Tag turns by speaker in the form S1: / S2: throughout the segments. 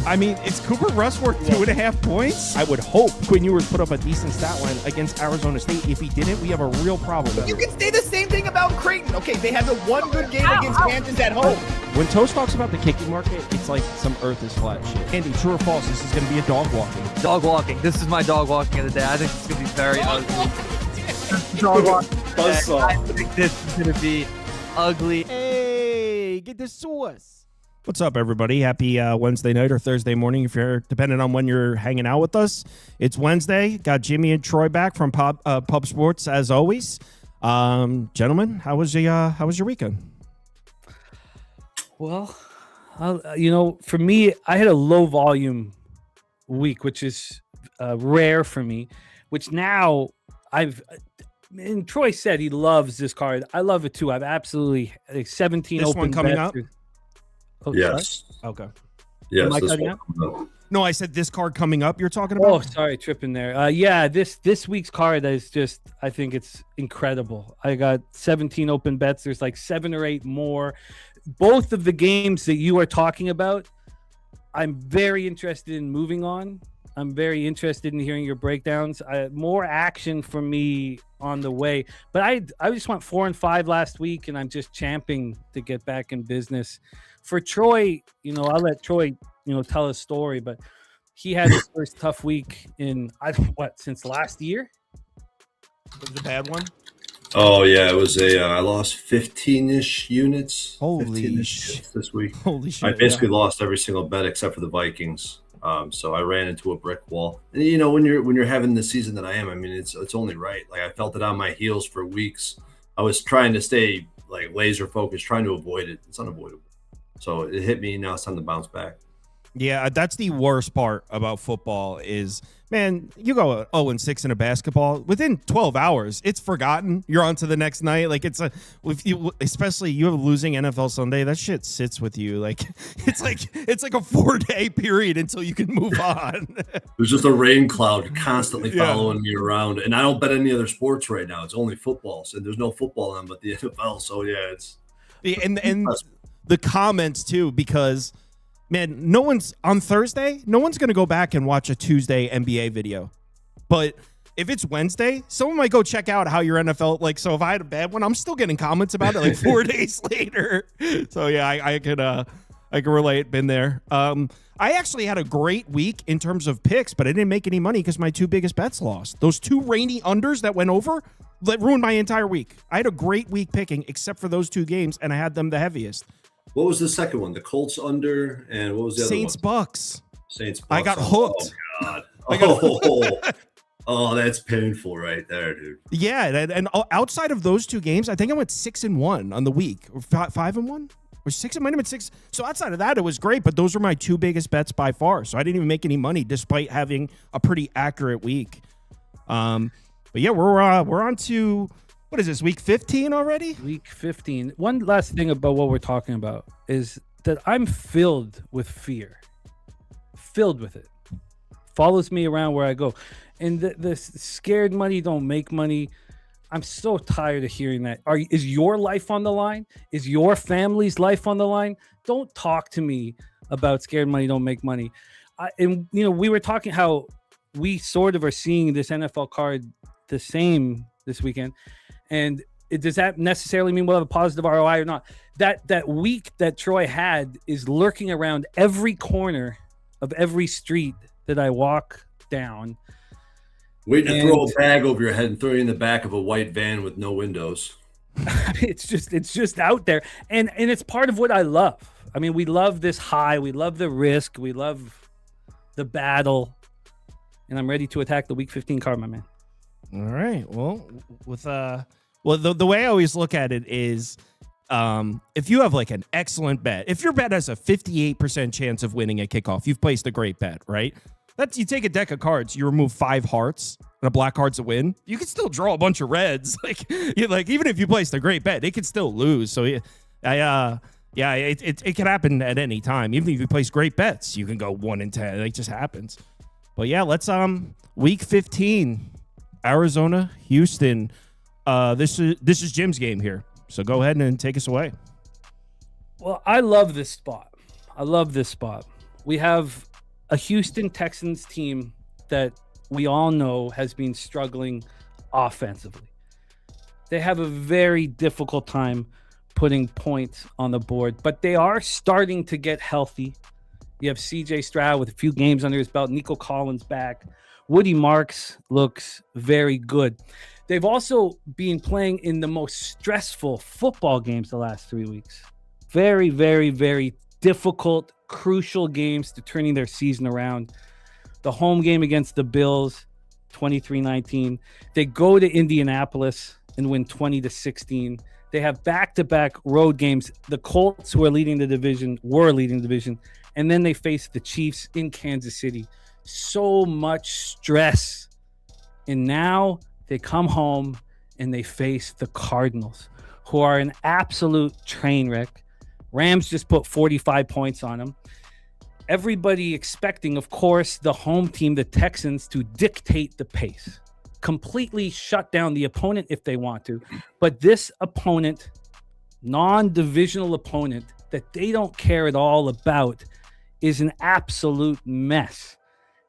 S1: I mean, is Cooper Rush worth 2.5 points? I would hope Quinn Ewers put up a decent stat line against Arizona State. If he didn't, we have a real problem.
S2: You can say the same thing about Creighton. Okay, they had the one good game against Kansas at home.
S1: When Toast talks about the kicking market, it's like some earth is flat shit. Andy, true or false, this is going to be a dog walking.
S3: Dog walking. This is my dog walking of the day. I think it's going to be very ugly. Dog walking. I think this is going to be ugly.
S1: Hey, get the sauce. What's up, everybody? Happy Wednesday night or Thursday morning, if you're depending on when you're hanging out with us. It's Wednesday. Got Jimmy and Troy back from Pub Sports as always. Gentlemen, how was your weekend?
S4: Well, for me, I had a low volume week, which is rare for me. Which now and Troy said he loves this card. I love it too. I've absolutely 17
S1: this
S4: open
S1: one coming
S4: bets.
S1: up.
S4: Oh,
S5: yes.
S4: sorry?
S1: Okay.
S5: Yes.
S4: Am I
S5: This
S4: cutting
S5: one
S4: out?
S5: coming up.
S1: No, I said this card coming up. You're talking about.
S4: Oh, sorry, tripping there. This week's card is just, I think it's incredible. I got 17 open bets. There's like 7 or 8 more. Both of the games that you are talking about, I'm very interested in moving on. I'm very interested in hearing your breakdowns. More action for me on the way. But I just went 4 and 5 last week, and I'm just champing to get back in business. For Troy, I'll let Troy, tell his story, but he had his first tough week in since last year.
S1: Was it a bad one?
S5: Oh yeah, it was I lost 15-ish units.
S1: Holy
S5: 15-ish units this week.
S1: Holy shit!
S5: I basically lost every single bet except for the Vikings. So I ran into a brick wall. And when you're having the season that I am, I mean, it's only right. Like I felt it on my heels for weeks. I was trying to stay like laser focused, trying to avoid it. It's unavoidable. So it hit me. Now it's time to bounce back.
S1: Yeah, that's the worst part about football is, man, you go 0-6 in a basketball. Within 12 hours, it's forgotten. You're on to the next night. Like especially you have a losing NFL Sunday, that shit sits with you. Like it's like a 4-day period until you can move on.
S5: There's just a rain cloud constantly following me around. And I don't bet any other sports right now. It's only football. So there's no football on but the NFL. So yeah, it's
S1: and the comments too, because man, on Thursday, no one's going to go back and watch a Tuesday NBA video. But if it's Wednesday, someone might go check out how your NFL, so if I had a bad one, I'm still getting comments about it 4 days later. So yeah, I could relate, been there. I actually had a great week in terms of picks, but I didn't make any money because my 2 biggest bets lost. Those 2 rainy unders that went over, that ruined my entire week. I had a great week picking except for those 2 games, and I had them the heaviest.
S5: What was the second one? The Colts under, and what was the other one?
S1: Saints Bucks.
S5: Saints Bucks.
S1: I got hooked.
S5: Oh God. Oh, that's painful right there, dude.
S1: Yeah, and outside of those 2 games, I think I went 6-1 on the week, or 5-1, or 6. It might have been 6. So outside of that, it was great. But those were my 2 biggest bets by far. So I didn't even make any money despite having a pretty accurate week. But yeah, we're on to. What is this, week 15 already?
S4: Week 15. One last thing about what we're talking about is that I'm filled with fear. Filled with it. Follows me around where I go. And the scared money don't make money. I'm so tired of hearing that. Is your life on the line? Is your family's life on the line? Don't talk to me about scared money don't make money. We were talking how we sort of are seeing this NFL card the same this weekend. And does that necessarily mean we'll have a positive ROI or not? That week that Troy had is lurking around every corner of every street that I walk down.
S5: Wait to throw a bag over your head and throw you in the back of a white van with no windows.
S4: It's just out there. And it's part of what I love. I mean, we love this high. We love the risk. We love the battle. And I'm ready to attack the week 15 card, my man.
S1: All right. Well, the way I always look at it is if you have like an excellent bet, if your bet has a 58% chance of winning at kickoff, you've placed a great bet, right? You take a deck of cards, you remove 5 hearts, and a black card's a win. You can still draw a bunch of reds. Even if you placed a great bet, it could still lose. So it can happen at any time. Even if you place great bets, you can go 1-10. It just happens. But yeah, let's week 15, Arizona, Houston. This is Jim's game here. So go ahead and take us away.
S4: Well, I love this spot. We have a Houston Texans team that we all know has been struggling offensively. They have a very difficult time putting points on the board, but they are starting to get healthy. You have CJ Stroud with a few games under his belt. Nico Collins back. Woody Marks looks very good. They've also been playing in the most stressful football games the last 3 weeks. Very, very, very difficult, crucial games to turning their season around. The home game against the Bills, 23-19. They go to Indianapolis and win 20-16. They have back-to-back road games. The Colts, who are leading the division, and then they face the Chiefs in Kansas City. So much stress. And now they come home and they face the Cardinals, who are an absolute train wreck. Rams just put 45 points on them. Everybody expecting, of course, the home team, the Texans, to dictate the pace, completely shut down the opponent if they want to. But this opponent, non-divisional opponent that they don't care at all about, is an absolute mess.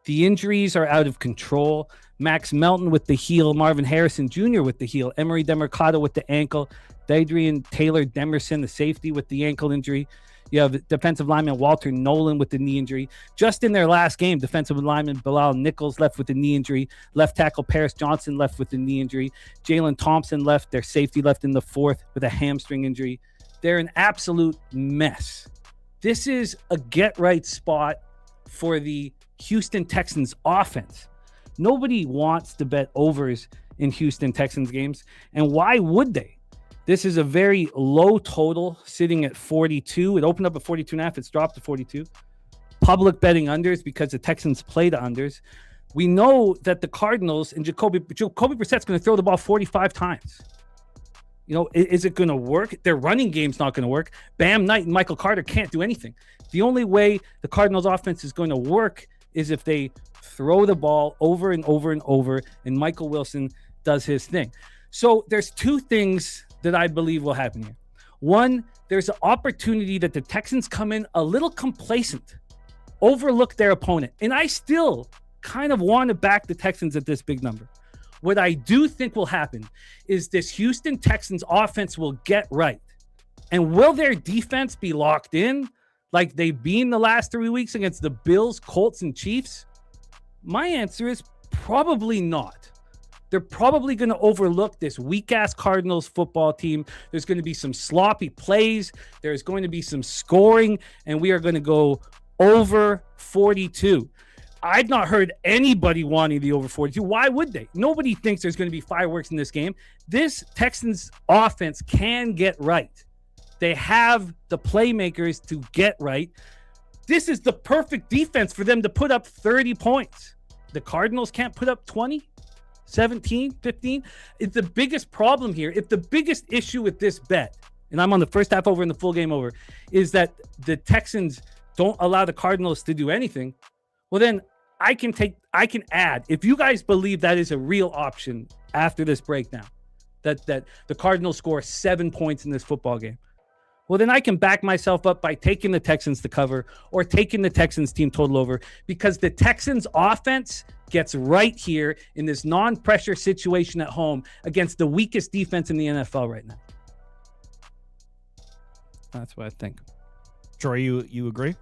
S4: The injuries are out of control. Max Melton with the heel, Marvin Harrison Jr. with the heel, Emery Demercado with the ankle, Dadrian Taylor Demerson, the safety, with the ankle injury. You have defensive lineman Walter Nolan with the knee injury. Just in their last game, defensive lineman Bilal Nichols left with the knee injury. Left tackle Paris Johnson left with the knee injury. Jalen Thompson left, their safety, left in the fourth with a hamstring injury. They're an absolute mess. This is a get-right spot for the Houston Texans offense. Nobody wants to bet overs in Houston Texans games, and why would they? This is a very low total, sitting at 42. It opened up at 42.5. It's dropped to 42. Public betting unders because the Texans play the unders. We know that the Cardinals and Jacoby Brissett's going to throw the ball 45 times. You know, is it going to work? Their running game's not going to work. Bam Knight and Michael Carter can't do anything. The only way the Cardinals offense is going to work is if they throw the ball over and over and over, and Michael Wilson does his thing. So there's two things that I believe will happen here. One, there's an opportunity that the Texans come in a little complacent, overlook their opponent. And I still kind of want to back the Texans at this big number. What I do think will happen is this Houston Texans offense will get right. And will their defense be locked in like they've been the last 3 weeks against the Bills, Colts, and Chiefs? My answer is probably not. They're probably going to overlook this weak-ass Cardinals football team. There's going to be some sloppy plays. There's going to be some scoring, and we are going to go over 42. I've not heard anybody wanting the over 42. Why would they? Nobody thinks there's going to be fireworks in this game. This Texans offense can get right. They have the playmakers to get right. This is the perfect defense for them to put up 30 points. The Cardinals can't put up 20, 17, 15. It's the biggest problem here. If the biggest issue with this bet, and I'm on the first half over and the full game over, is that the Texans don't allow the Cardinals to do anything, well, then I can add, if you guys believe that is a real option after this breakdown, that the Cardinals score 7 points in this football game, well, then I can back myself up by taking the Texans to cover or taking the Texans team total over, because the Texans offense gets right here in this non-pressure situation at home against the weakest defense in the NFL right now. That's what I think.
S1: Troy, you agree?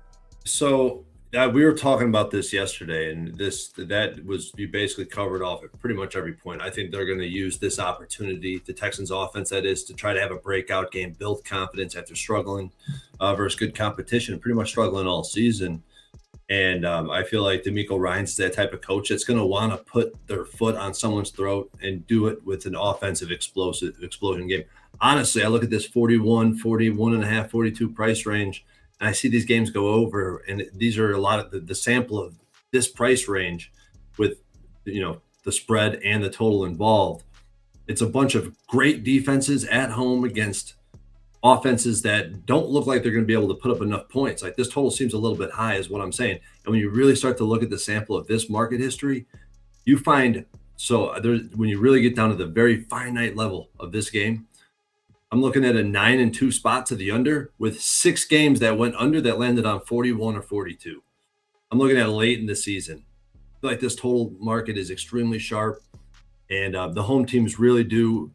S5: So we were talking about this yesterday, and you basically covered off at pretty much every point. I think they're going to use this opportunity, the Texans offense, that is, to try to have a breakout game, build confidence after struggling versus good competition, pretty much struggling all season. And I feel like DeMeco Ryans is that type of coach that's going to want to put their foot on someone's throat and do it with an offensive explosion game. Honestly, I look at this 41, 41.5, 42 price range, and I see these games go over, and these are a lot of the sample of this price range with, the spread and the total involved. It's a bunch of great defenses at home against offenses that don't look like they're going to be able to put up enough points. Like, this total seems a little bit high is what I'm saying. And when you really start to look at the sample of this market history, you find, when you really get down to the very finite level of this game, I'm looking at a 9-2 spot to the under with 6 games that went under that landed on 41 or 42. I'm looking at late in the season. I feel like this total market is extremely sharp, and the home teams really do.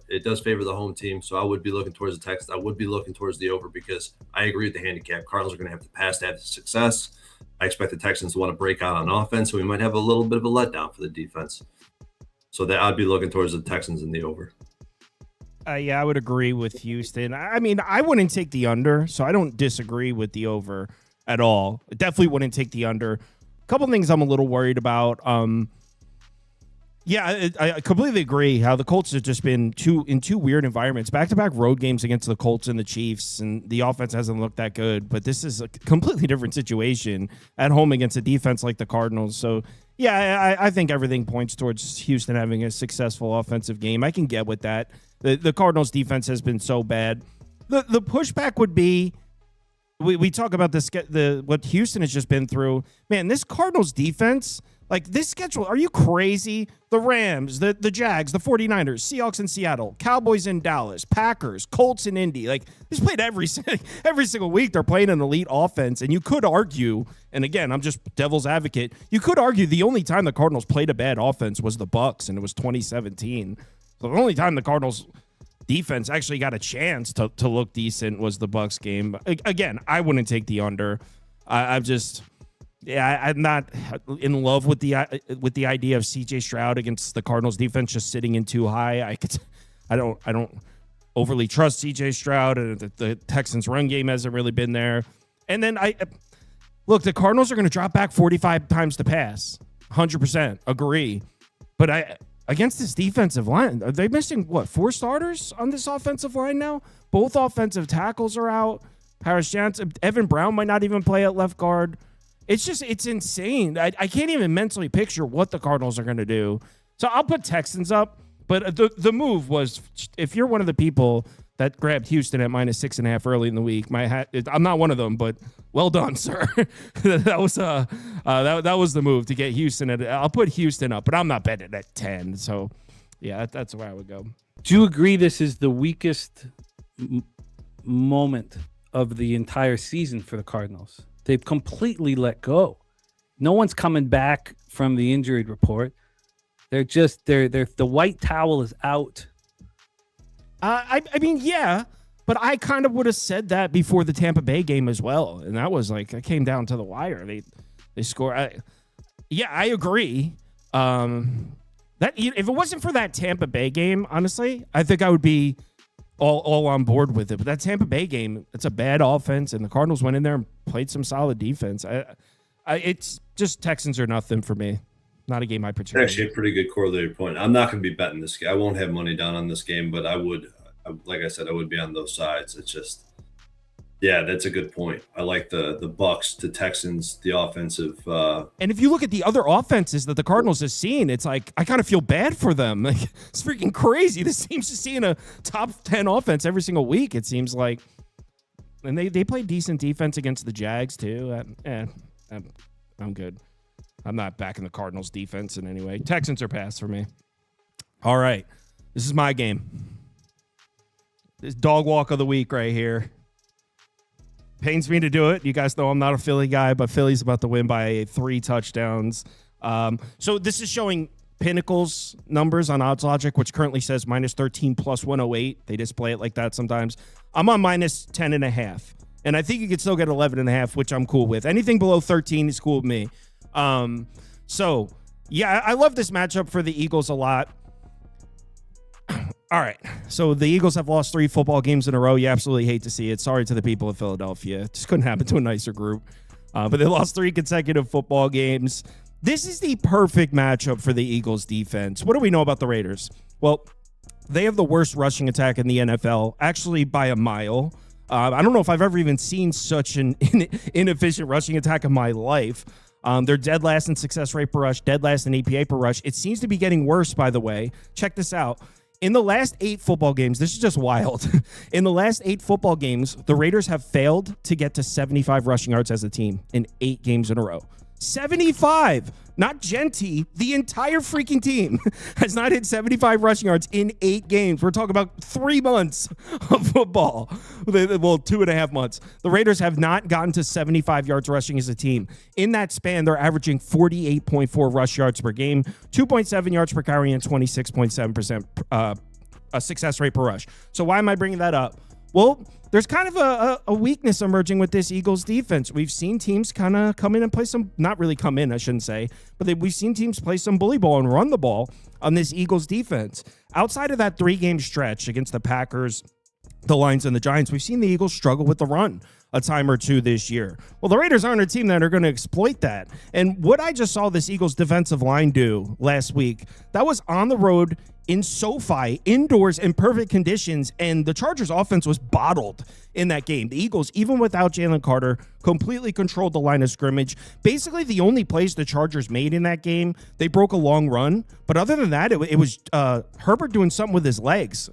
S5: It does favor the home team, so I would be looking towards the Texans. I would be looking towards the over because I agree with the handicap. Cardinals are going to have to pass to have success. I expect the Texans to want to break out on offense, so we might have a little bit of a letdown for the defense. So that I'd be looking towards the Texans in the over.
S1: Yeah, I would agree with Houston. I mean, I wouldn't take the under, so I don't disagree with the over at all. I definitely wouldn't take the under. A couple things I'm a little worried about. Yeah, I completely agree how the Colts have just been in two weird environments. Back-to-back road games against the Colts and the Chiefs, and the offense hasn't looked that good. But this is a completely different situation at home against a defense like the Cardinals. So, yeah, I think everything points towards Houston having a successful offensive game. I can get with that. The Cardinals' defense has been so bad. The pushback would be, we talk about what Houston has just been through. Man, this Cardinals defense, like this schedule, are you crazy? The Rams, the Jags, the 49ers, Seahawks in Seattle, Cowboys in Dallas, Packers, Colts in Indy. Like, this played every single week. They're playing an elite offense, and you could argue, and again, I'm just devil's advocate, you could argue the only time the Cardinals played a bad offense was the Bucs, and it was 2017. So the only time the Cardinals defense actually got a chance to look decent was the Bucs game. Again, I wouldn't take the under. I'm not in love with the idea of CJ Stroud against the Cardinals defense just sitting in too high. I don't overly trust CJ Stroud, and the Texans run game hasn't really been there. And then look, the Cardinals are going to drop back 45 times to pass. 100% agree. But against this defensive line, are they missing, 4 starters on this offensive line now? Both offensive tackles are out. Paris Johnson, Evan Brown might not even play at left guard. It's insane. I can't even mentally picture what the Cardinals are going to do. So I'll put Texans up. But the move was, if you're one of the people that grabbed Houston at -6.5 early in the week, I'm not one of them, but well done, sir. that was the move to get Houston. I'll put Houston up, but I'm not betting at 10. So, yeah, that's where I would go.
S4: Do you agree this is the weakest moment of the entire season for the Cardinals? They've completely let go. No one's coming back from the injury report. They're the white towel is out.
S1: I mean, yeah, but I kind of would have said that before the Tampa Bay game as well, and that was like, it came down to the wire. They score. I agree. That if it wasn't for that Tampa Bay game, honestly, I think I would be all on board with it. But that Tampa Bay game, it's a bad offense, and the Cardinals went in there and played some solid defense. It's just Texans or nothing for me. Not a game I particularly.
S5: Actually, a pretty good correlated point. I'm not going to be betting this game. I won't have money down on this game, but I would, like I said, I would be on those sides. It's just, yeah, that's a good point. I like the Bucs, the Texans, the offensive.
S1: And if you look at the other offenses that the Cardinals have seen, it's like, I kind of feel bad for them. Like, it's freaking crazy. This team's just seeing a top 10 offense every single week, it seems like. And they play decent defense against the Jags, too. I'm good. I'm not backing the Cardinals defense in any way. Texans are pass for me. All right. This is my game. This dog walk of the week right here. Pains me to do it. You guys know I'm not a Philly guy, but Philly's about to win by 3 touchdowns. So this is showing Pinnacle's numbers on Odds Logic, which currently says -13 plus 108. They display it like that sometimes. I'm on -10.5. And I think you could still get 11.5, which I'm cool with. Anything below 13 is cool with me. So, yeah, I love this matchup for the Eagles a lot. All right. So the Eagles have lost 3 football games in a row. You absolutely hate to see it. Sorry to the people of Philadelphia. It just couldn't happen to a nicer group. But they lost 3 consecutive football games. This is the perfect matchup for the Eagles defense. What do we know about the Raiders? Well, they have the worst rushing attack in the NFL, actually by a mile. I don't know if I've ever even seen such an inefficient rushing attack in my life. They're dead last in success rate per rush, dead last in EPA per rush. It seems to be getting worse, by the way. Check this out. In the last 8 football games, this is just wild. In the last 8 football games, the Raiders have failed to get to 75 rushing yards as a team in 8 games in a row. 75. Not Genty. The entire freaking team has not hit 75 rushing yards in 8 games. We're talking about 3 months of football. Well, 2.5 months. The Raiders have not gotten to 75 yards rushing as a team. In that span, they're averaging 48.4 rush yards per game, 2.7 yards per carry, and 26.7% success rate per rush. So why am I bringing that up? Well, there's kind of a weakness emerging with this Eagles defense. We've seen teams kind of come in and play some, not really come in, I shouldn't say, but we've seen teams play some bully ball and run the ball on this Eagles defense. Outside of that 3-game stretch against the Packers, the Lions, and the Giants, we've seen the Eagles struggle with the run a time or two this year. Well, the Raiders aren't a team that are going to exploit that. And what I just saw this Eagles defensive line do last week, that was on the road in SoFi, indoors in perfect conditions, and the Chargers offense was bottled in that game. The Eagles, even without Jalen Carter, completely controlled the line of scrimmage. Basically, the only plays the Chargers made in that game, they broke a long run. But other than that, it was Herbert doing something with his legs.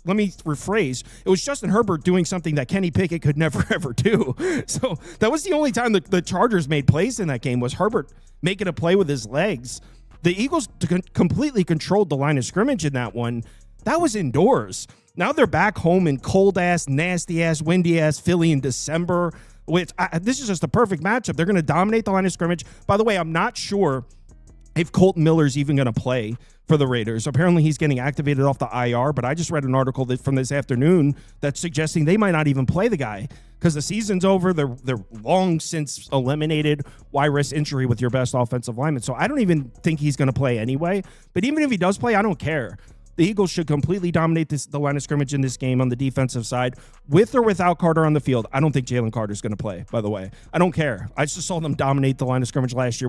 S1: Let me rephrase. It was Justin Herbert doing something that Kenny Pickett could never, ever do. So that was the only time the Chargers made plays in that game, was Herbert making a play with his legs. The Eagles completely controlled the line of scrimmage in that one. That was indoors. Now they're back home in cold-ass, nasty-ass, windy-ass Philly in December. This is just a perfect matchup. They're going to dominate the line of scrimmage. By the way, I'm not sure if Colton Miller's even going to play for the Raiders. Apparently, he's getting activated off the IR, but I just read an article from this afternoon that's suggesting they might not even play the guy because the season's over. They're long since eliminated. Why risk injury with your best offensive lineman? So I don't even think he's going to play anyway. But even if he does play, I don't care. The Eagles should completely dominate the line of scrimmage in this game on the defensive side, with or without Carter on the field. I don't think Jalen Carter's going to play, by the way. I don't care. I just saw them dominate the line of scrimmage last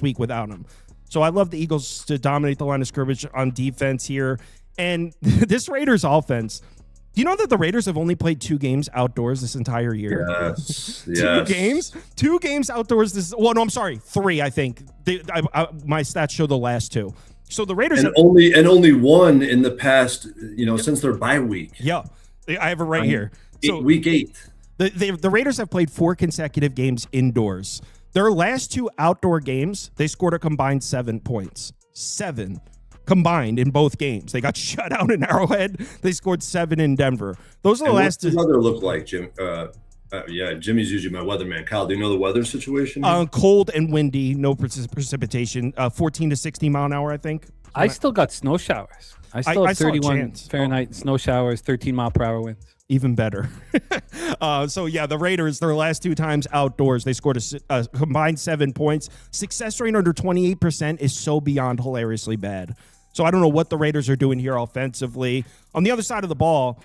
S1: week without him. So I love the Eagles to dominate the line of scrimmage on defense here. And this Raiders offense, do you know that the Raiders have only played 2 games outdoors this entire year?
S5: Yes.
S1: 2 games? 2 games outdoors. I'm sorry. 3, I think. My stats show the last 2. So the Raiders
S5: only one in the past, since their bye week.
S1: Yeah, I have it right here. So
S5: week 8.
S1: The Raiders have played 4 consecutive games indoors. Their last 2 outdoor games, they scored a combined 7 points. 7 combined in both games. They got shut out in Arrowhead. They scored 7 in Denver. Those are the last 2.
S5: What's the weather look like, Jim? Jimmy's usually my weatherman. Kyle, do you know the weather situation?
S1: Cold and windy, no precipitation, 14 to 16 mile an hour, I think.
S4: I still got snow showers. I still have 31 Fahrenheit snow showers, 13 mile per hour winds.
S1: Even better. The Raiders, their last 2 times outdoors, they scored a combined 7 points. Success rate under 28% is so beyond hilariously bad. So I don't know what the Raiders are doing here offensively. On the other side of the ball,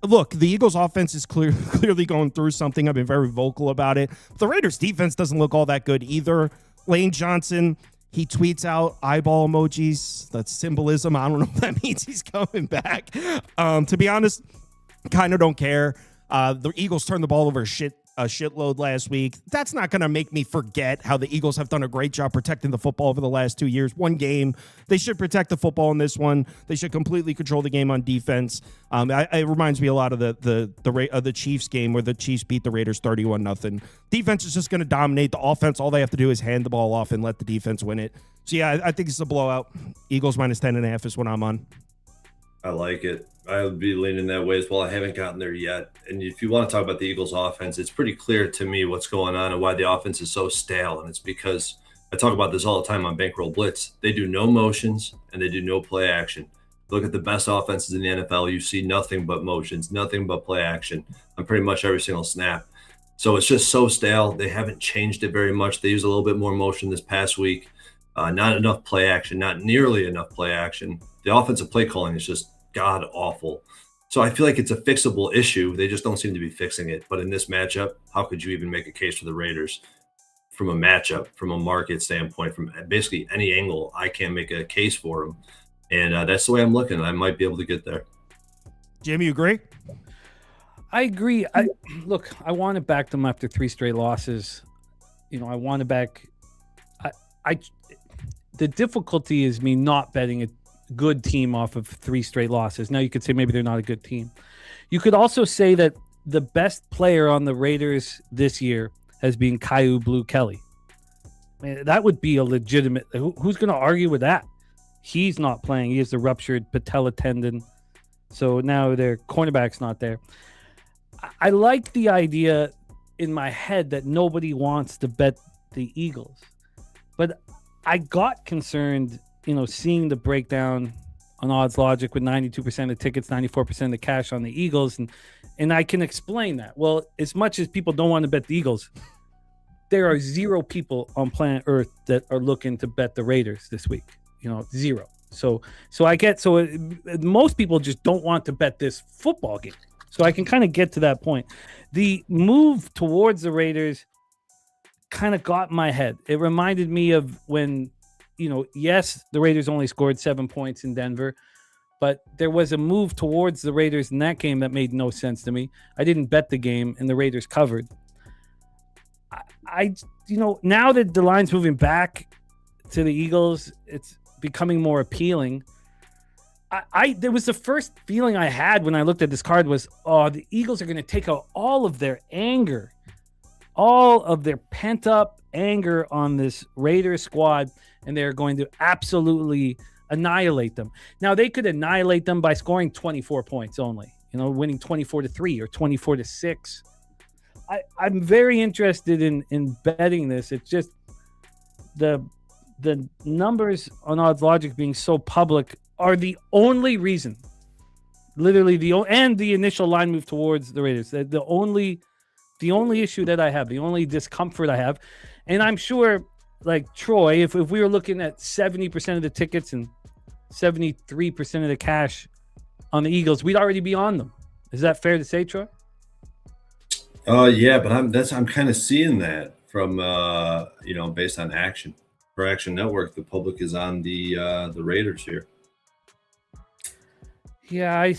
S1: look, the Eagles' offense is clearly going through something. I've been very vocal about it. The Raiders' defense doesn't look all that good either. Lane Johnson, he tweets out eyeball emojis. That's symbolism. I don't know if that means he's coming back. To be honest, kind of don't care. The Eagles turned the ball over a shitload last week. That's not going to make me forget how the Eagles have done a great job protecting the football over the last 2 years. 1 game. They should protect the football in this one. They should completely control the game on defense. It reminds me a lot of the Chiefs game where the Chiefs beat the Raiders 31-0. Defense is just going to dominate the offense. All they have to do is hand the ball off and let the defense win it. So, yeah, I think it's a blowout. Eagles minus 10.5 is what I'm on.
S5: I like it. I would be leaning that way as well. I haven't gotten there yet. And if you want to talk about the Eagles offense, it's pretty clear to me what's going on and why the offense is so stale. And it's because I talk about this all the time on Bankroll Blitz. They do no motions and they do no play action. Look at the best offenses in the NFL. You see nothing but motions, nothing but play action on pretty much every single snap. So it's just so stale. They haven't changed it very much. They used a little bit more motion this past week. Not enough play action, not nearly enough play action. The offensive play calling is just god awful. So I feel like it's a fixable issue. They just don't seem to be fixing it. But in this matchup, how could you even make a case for the Raiders? From a matchup, from a market standpoint, from basically any angle, I can't make a case for them. And that's the way I'm looking. I might be able to get there.
S1: Jimmy, you agree?
S4: I agree. I want to back them after 3 straight losses. I want to back. The difficulty is me not betting a good team off of 3 straight losses. Now you could say maybe they're not a good team. You could also say that the best player on the Raiders this year has been Kyu Blue Kelly. Man, that would be a legitimate. Who's going to argue with that? He's not playing. He has the ruptured patella tendon. So now their cornerback's not there. I like the idea in my head that nobody wants to bet the Eagles. But I got concerned, seeing the breakdown on Odds Logic with 92% of tickets, 94% of the cash on the Eagles. And I can explain that. Well, as much as people don't want to bet the Eagles, there are 0 people on planet Earth that are looking to bet the Raiders this week. 0. So most people just don't want to bet this football game. So I can kind of get to that point. The move towards the Raiders kind of got in my head. It reminded me of when, yes, the Raiders only scored 7 points in Denver, but there was a move towards the Raiders in that game that made no sense to me. I didn't bet the game, and the Raiders covered. Now that the line's moving back to the Eagles, it's becoming more appealing. There was the first feeling I had when I looked at this card was, the Eagles are going to take out all of their anger, all of their pent up anger on this Raiders squad, and they're going to absolutely annihilate them. Now they could annihilate them by scoring 24 points only, winning 24-3 or 24-6. I'm very interested in betting this. It's just the numbers on Odds Logic being so public are the only reason, literally and the initial line move towards the Raiders. The only issue that I have, the only discomfort I have, and I'm sure, like Troy, if we were looking at 70% of the tickets and 73% of the cash on the Eagles, we'd already be on them. Is that fair to say, Troy?
S5: Yeah, but I'm kind of seeing that from based on Action. For Action Network, the public is on the Raiders here.
S4: Yeah,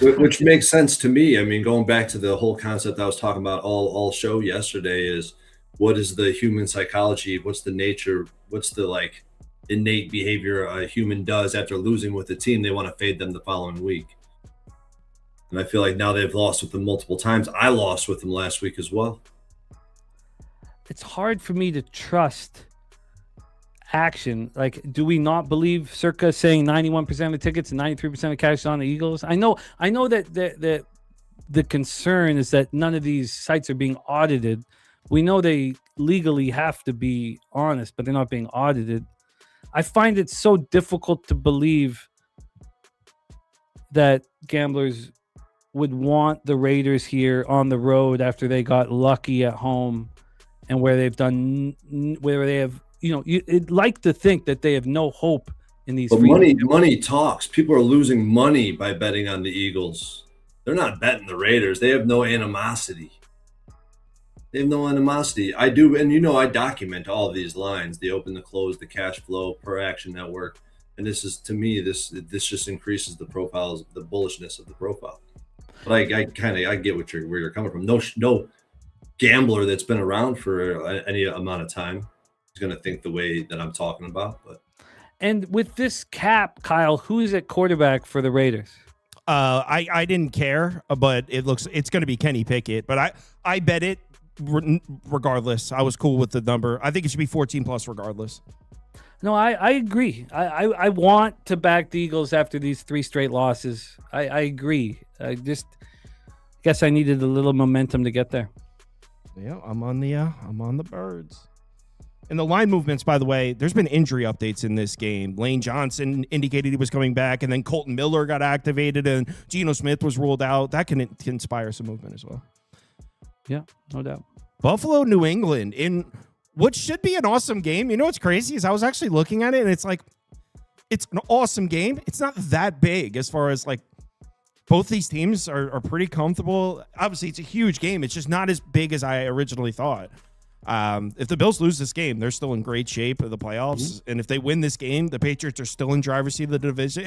S5: which makes sense to me. I mean, going back to the whole concept I was talking about all show yesterday is, what is the human psychology? What's the nature? What's the innate behavior a human does after losing with the team? They want to fade them the following week. And I feel like now they've lost with them multiple times. I lost with them last week as well.
S4: It's hard for me to trust Action. Do we not believe Circa saying 91% of the tickets and 93% of cash on the Eagles? I know that the concern is that none of these sites are being audited. We know they legally have to be honest, but they're not being audited. I find it so difficult to believe that gamblers would want the Raiders here on the road after they got lucky at home, and where they have, you'd like to think that they have no hope in these.
S5: But money talks. People are losing money by betting on the Eagles. They're not betting the Raiders. They have no animosity. I do, and I document all of these lines: the open, the close, the cash flow per Action Network. And this is, to me, this just increases the profiles, the bullishness of the profile. But I get where you're coming from. No gambler that's been around for any amount of time is going to think the way that I'm talking about.
S4: And with this cap, Kyle, who's at quarterback for the Raiders?
S1: I didn't care, but it's going to be Kenny Pickett. But I bet it regardless. I was cool with the number. I think it should be 14 plus regardless.
S4: No, I agree. I want to back the Eagles after these 3 straight losses. I agree. I just guess I needed a little momentum to get there.
S1: Yeah, I'm on the Birds. And the line movements, by the way, there's been injury updates in this game. Lane Johnson indicated he was coming back, and then Colton Miller got activated, and Geno Smith was ruled out. That can inspire some movement as well.
S4: Yeah, no doubt.
S1: Buffalo, New England, in what should be an awesome game. What's crazy is I was actually looking at it, and it's it's an awesome game. It's not that big as far as both these teams are pretty comfortable. Obviously, it's a huge game. It's just not as big as I originally thought. If the Bills lose this game, they're still in great shape of the playoffs. Mm-hmm. And if they win this game, the Patriots are still in driver's seat of the division.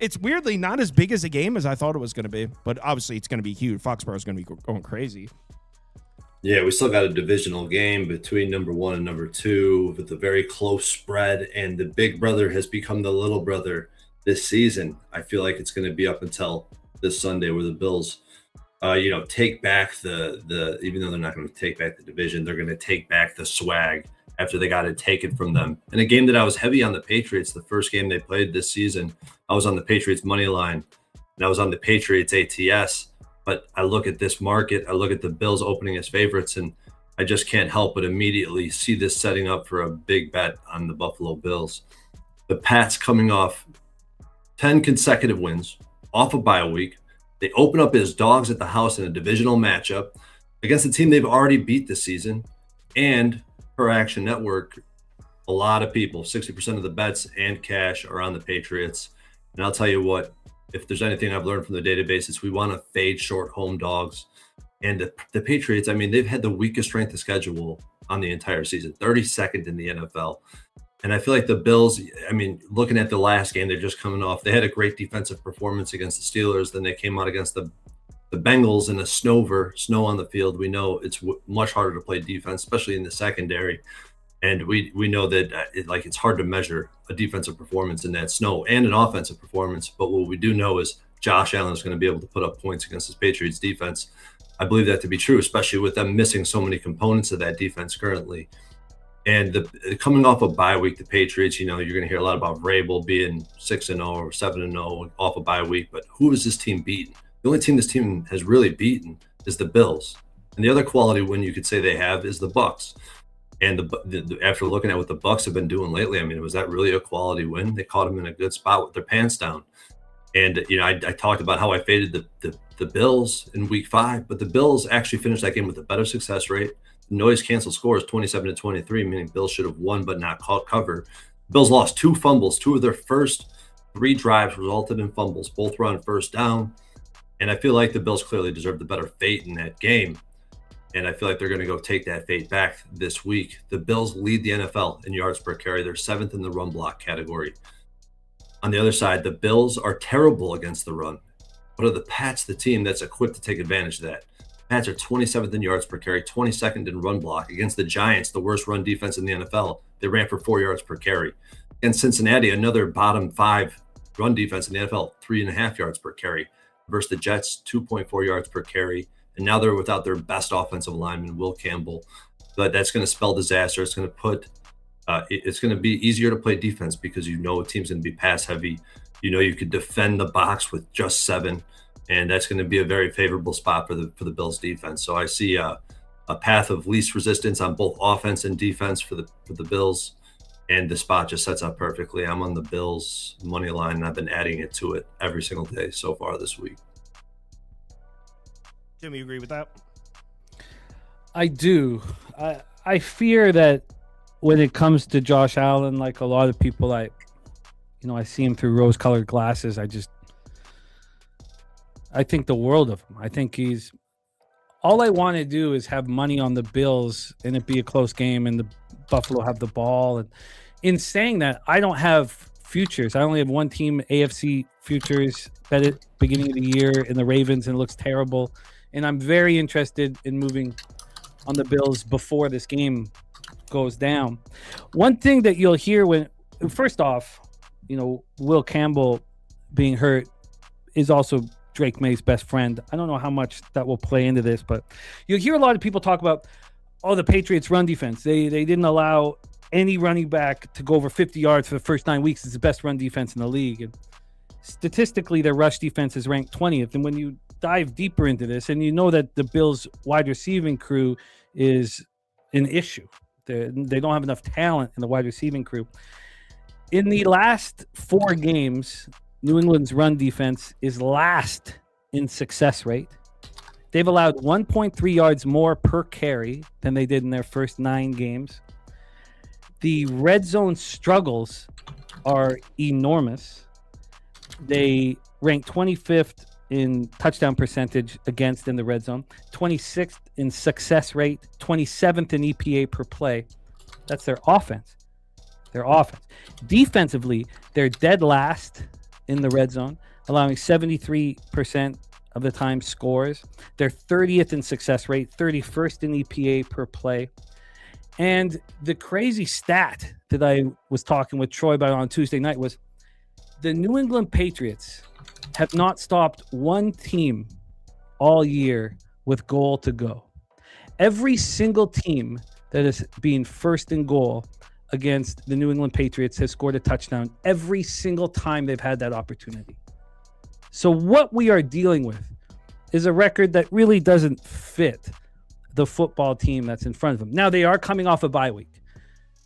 S1: It's weirdly not as big as a game as I thought it was going to be. But obviously, it's going to be huge. Foxborough is going to be going crazy.
S5: Yeah, we still got a divisional game between number 1 and number 2 with a very close spread. And the big brother has become the little brother this season. I feel like it's going to be up until this Sunday where the Bills take back the even though they're not going to take back the division, they're going to take back the swag after they got it taken from them. In a game that I was heavy on the Patriots, the first game they played this season, I was on the Patriots money line, and I was on the Patriots ATS. But I look at this market, I look at the Bills opening as favorites, and I just can't help but immediately see this setting up for a big bet on the Buffalo Bills. The Pats coming off 10 consecutive wins, off a bye week. They open up as dogs at the house in a divisional matchup against a team they've already beat this season. And per Action Network, a lot of people, 60% of the bets and cash are on the Patriots. And I'll tell you what, if there's anything I've learned from the database, it's we want to fade short home dogs. And the Patriots, I mean, they've had the weakest strength of schedule on the entire season, 32nd in the NFL. And I feel like the Bills, I mean, looking at the last game, they're just coming off. They had a great defensive performance against the Steelers. Then they came out against the Bengals in a snow on the field. We know it's much harder to play defense, especially in the secondary. And we know that it's hard to measure a defensive performance in that snow and an offensive performance. But what we do know is Josh Allen is going to be able to put up points against this Patriots defense. I believe that to be true, especially with them missing so many components of that defense currently. And coming off a bye week, the Patriots, you're going to hear a lot about Vrabel being 6-0 or 7-0 off a bye week. But who has this team beaten? The only team this team has really beaten is the Bills. And the other quality win you could say they have is the Bucks. And after looking at what the Bucks have been doing lately, I mean, was that really a quality win? They caught them in a good spot with their pants down. And, I talked about how I faded the Bills in week 5, but the Bills actually finished that game with a better success rate. The noise canceled score is 27-23, meaning Bills should have won but not caught cover. Bills lost 2 fumbles. 2 of their first 3 drives resulted in fumbles. Both were on first down. And I feel like the Bills clearly deserve the better fate in that game. And I feel like they're going to go take that fate back this week. The Bills lead the NFL in yards per carry. They're 7th in the run block category. On the other side, the Bills are terrible against the run. But are the Pats the team that's equipped to take advantage of that? Pats are 27th in yards per carry, 22nd in run block. Against the Giants, the worst run defense in the NFL, they ran for 4 yards per carry. And Cincinnati, another bottom 5 run defense in the NFL, 3.5 yards per carry. Versus the Jets, 2.4 yards per carry. And now they're without their best offensive lineman, Will Campbell. But that's going to spell disaster. It's going to put it's going to be easier to play defense because a team's going to be pass heavy. You could defend the box with just 7, and that's going to be a very favorable spot for the Bills defense. So I see a path of least resistance on both offense and defense for the Bills, and the spot just sets up perfectly. I'm on the Bills money line, and I've been adding it to it every single day so far this week.
S1: Jimmy, you agree with that?
S4: I do. I fear that when it comes to Josh Allen, like a lot of people, I see him through rose-colored glasses. I think the world of him. I think all I want to do is have money on the Bills and it be a close game and the Buffalo have the ball. And in saying that, I don't have futures. I only have one team, AFC futures, bet it beginning of the year in the Ravens, and it looks terrible. And I'm very interested in moving on the Bills before this game goes down. One thing that you'll hear first off, Will Campbell being hurt is also Drake May's best friend. I don't know how much that will play into this, but you'll hear a lot of people talk about, the Patriots run defense. They didn't allow any running back to go over 50 yards for the first 9 weeks. It's the best run defense in the league. And statistically, their rush defense is ranked 20th. And when you dive deeper into this, and that the Bills wide receiving crew is an issue. They don't have enough talent in the wide receiving crew. In the last 4 games, New England's run defense is last in success rate. They've allowed 1.3 yards more per carry than they did in their first 9 games. The red zone struggles are enormous. They rank 25th in touchdown percentage against in the red zone, 26th in success rate, 27th in EPA per play. That's their offense. Defensively, they're dead last in the red zone, allowing 73% of the time scores. They're 30th in success rate, 31st in EPA per play. And the crazy stat that I was talking with Troy about on Tuesday night was the New England Patriots have not stopped one team all year with goal to go. Every single team that is being first and goal against the New England Patriots has scored a touchdown every single time they've had that opportunity. So what we are dealing with is a record that really doesn't fit the football team that's in front of them. Now, they are coming off a bye week.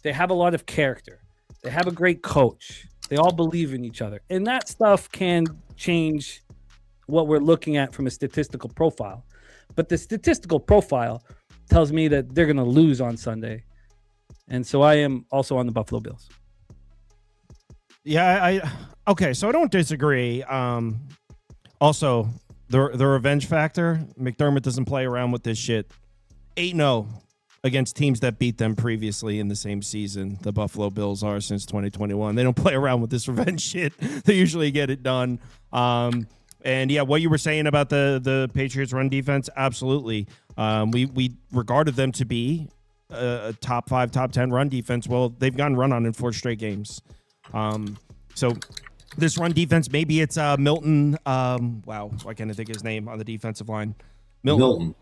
S4: They have a lot of character. They have a great coach. They all believe in each other. And that stuff can change what we're looking at from a statistical profile. But the statistical profile tells me that they're going to lose on Sunday. And so I am also on the Buffalo Bills.
S1: Yeah, okay, so I don't disagree. Also, the revenge factor, McDermott doesn't play around with this shit. 8-0 against teams that beat them previously in the same season. The Buffalo Bills are since 2021. They don't play around with this revenge shit. They usually get it done. And yeah, what you were saying about the Patriots run defense, absolutely. We regarded them to be a top 5, top 10 run defense. Well, they've gotten run on in 4 straight games. So this run defense, maybe it's Milton. Wow, why can't I think of his name on the defensive line? Milton.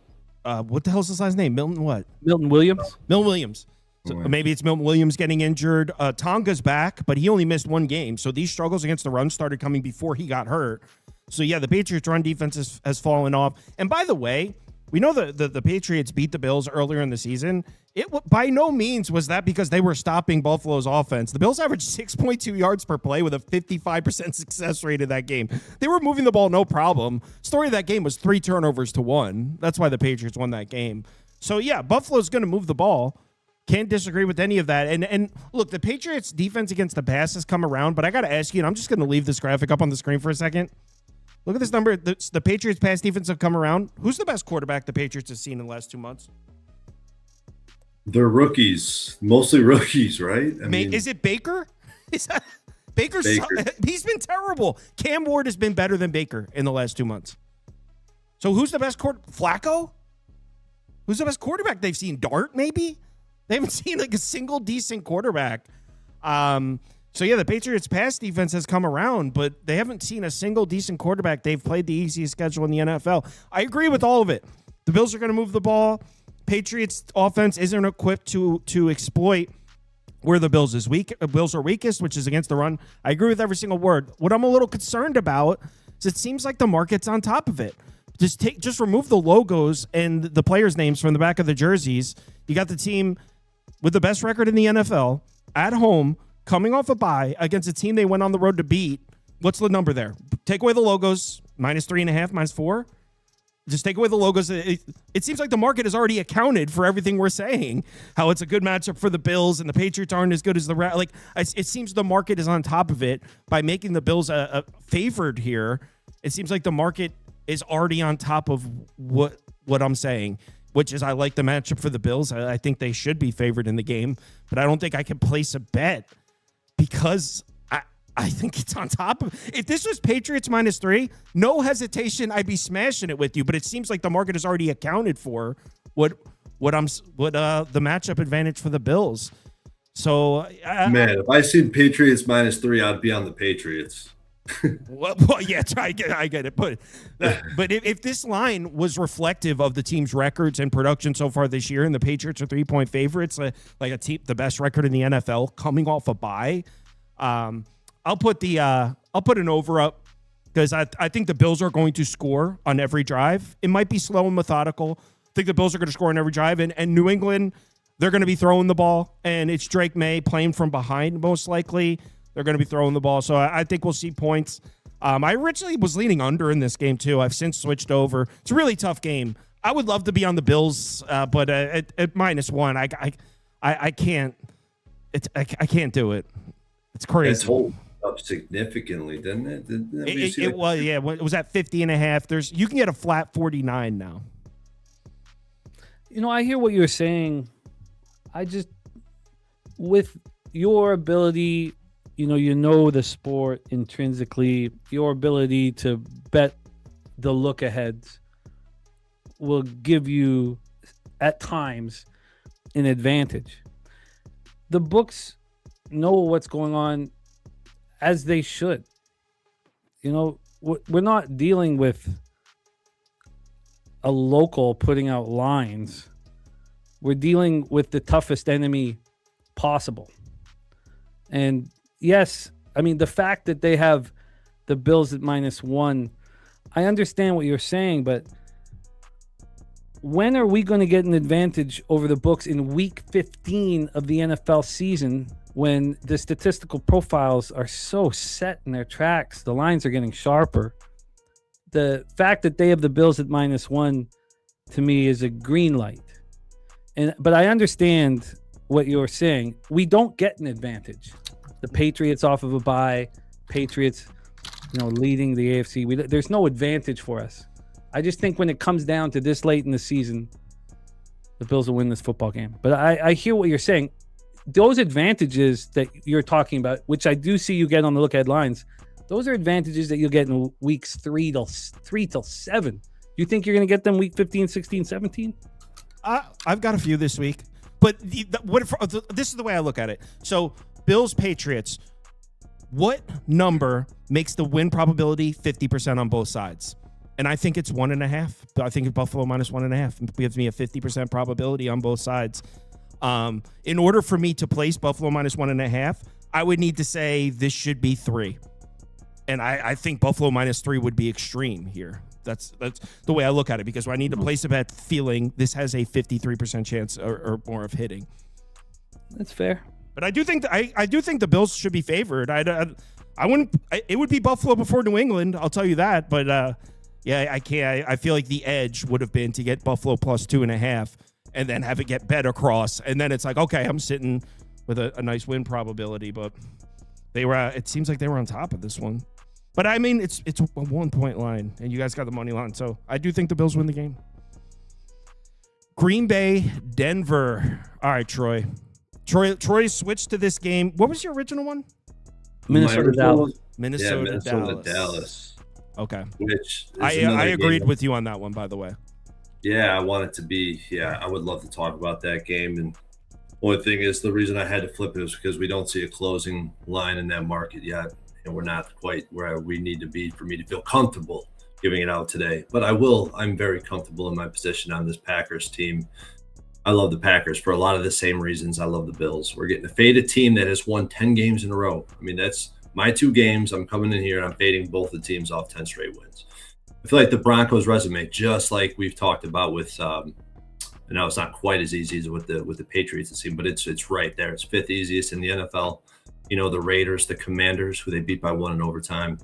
S1: What the hell's his last name? Milton what?
S4: Milton Williams.
S1: Milton Williams. So maybe it's Milton Williams getting injured. Tonga's back, but he only missed 1 game. So these struggles against the run started coming before he got hurt. So yeah, the Patriots run defense has fallen off. And by the way, we know the Patriots beat the Bills earlier in the season. It by no means was that because they were stopping Buffalo's offense. The Bills averaged 6.2 yards per play with a 55% success rate in that game. They were moving the ball no problem. Story of that game was 3 turnovers to 1. That's why the Patriots won that game. So yeah, Buffalo's going to move the ball. Can't disagree with any of that. And look, the Patriots defense against the pass has come around, but I got to ask you, and I'm just going to leave this graphic up on the screen for a second. Look at this number. The Patriots pass defense have come around. Who's the best quarterback the Patriots have seen in the last 2 months?
S5: They're rookies, mostly rookies, right? I mean,
S1: is it Baker? Is that Baker? He's been terrible. Cam Ward has been better than Baker in the last 2 months. So who's the best Flacco? Who's the best quarterback they've seen? Dart, maybe? They haven't seen like a single decent quarterback. So yeah, the Patriots pass defense has come around, but they haven't seen a single decent quarterback. They've played the easiest schedule in the NFL. I agree with all of it. The Bills are going to move the ball. Patriots offense isn't equipped to exploit where the Bills are weakest, which is against the run. I agree with every single word. What I'm a little concerned about is it seems like the market's on top of it. Just remove the logos and the players' names from the back of the jerseys. You got the team with the best record in the NFL at home, coming off a bye against a team they went on the road to beat. What's the number there? Take away the logos, -3.5, -4. Just take away the logos. It seems like the market has already accounted for everything we're saying. How it's a good matchup for the Bills and the Patriots aren't as good as the Rams. Like it seems the market is on top of it by making the Bills a favored here. It seems like the market is already on top of what I'm saying, which is I like the matchup for the Bills. I think they should be favored in the game, but I don't think I can place a bet because I think it's on top of. If this was Patriots -3, no hesitation, I'd be smashing it with you. But it seems like the market has already accounted for the matchup advantage for the Bills. So,
S5: man, if I seen Patriots -3, I'd be on the Patriots.
S1: well, yeah, I get it. But if this line was reflective of the team's records and production so far this year, and the Patriots are 3-point favorites, like a team, the best record in the NFL, coming off a bye. I'll put an over up because I think the Bills are going to score on every drive. It might be slow and methodical. I think the Bills are going to score on every drive, and New England, they're going to be throwing the ball, and it's Drake May playing from behind most likely. They're going to be throwing the ball, so I think we'll see points. I originally was leaning under in this game too. I've since switched over. It's a really tough game. I would love to be on the Bills, but at -1, I can't. I can't do it. It's crazy.
S5: It's up significantly, didn't it?
S1: It was, yeah. It was at 50.5. You can get a flat 49 now.
S4: I hear what you're saying. With your ability, the sport intrinsically, your ability to bet the look aheads will give you, at times, an advantage. The books know what's going on as they should. We're not dealing with a local putting out lines. We're dealing with the toughest enemy possible. And yes, I mean, the fact that they have the Bills at -1, I understand what you're saying, but when are we going to get an advantage over the books in week 15 of the NFL season when the statistical profiles are so set in their tracks? The lines are getting sharper. The fact that they have the Bills at -1 to me is a green light. But I understand what you're saying. We don't get an advantage. The Patriots off of a bye, Patriots, leading the AFC. There's no advantage for us. I just think when it comes down to this late in the season, the Bills will win this football game. But I hear what you're saying. Those advantages that you're talking about, which I do see you get on the look-ahead lines, those are advantages that you'll get in weeks 3 till 7. Do you think you're going to get them week 15, 16, 17?
S1: I've got a few this week. But this is the way I look at it. So Bills, Patriots, what number makes the win probability 50% on both sides? And I think it's 1.5. I think Buffalo -1.5 gives me a 50% probability on both sides. In order for me to place Buffalo -1.5, I would need to say this should be 3. And I think Buffalo -3 would be extreme here. That's the way I look at it, because I need to place a bet feeling this has a 53% chance or more of hitting.
S4: That's fair.
S1: But I do think the Bills should be favored. I wouldn't. It would be Buffalo before New England. I'll tell you that. But yeah, I can't. I feel like the edge would have been to get Buffalo +2.5 and then have it get bet across, and then it's like, okay, I'm sitting with a nice win probability. But they were. It seems like they were on top of this one. But I mean, it's a 1-point line, and you guys got the money line, so I do think the Bills win the game. Green Bay, Denver. All right, Troy. Troy switched to this game. What was your original one?
S4: Minnesota, Dallas.
S1: Minnesota,
S5: Dallas.
S1: Okay.
S5: Which
S1: I agreed with you on that one, by the way.
S5: Yeah, I want it to be. Yeah, I would love to talk about that game. And only thing is, the reason I had to flip it is because we don't see a closing line in that market yet. And we're not quite where we need to be for me to feel comfortable giving it out today. But I'm very comfortable in my position on this Packers team. I love the Packers for a lot of the same reasons I love the Bills. We're getting a faded team that has won 10 games in a row. I mean, that's my 2 games. I'm coming in here and I'm fading both the teams off 10 straight wins. I feel like the Broncos resume, just like we've talked about with, and now it's not quite as easy as with the Patriots, it seems, but it's right there. It's 5th easiest in the NFL. The Raiders, the Commanders, who they beat by 1 in overtime.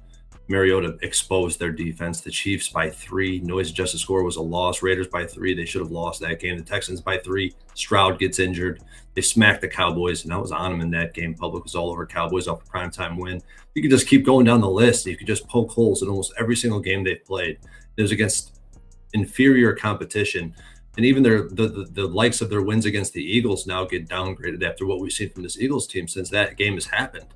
S5: Mariota exposed their defense. The Chiefs by 3. Noise adjusted score was a loss. Raiders by 3. They should have lost that game. The Texans by 3. Stroud gets injured. They smacked the Cowboys, and I was on them in that game. Public was all over Cowboys off a primetime win. You could just keep going down the list. You could just poke holes in almost every single game they've played. It was against inferior competition. And even the likes of their wins against the Eagles now get downgraded after what we've seen from this Eagles team since that game has happened.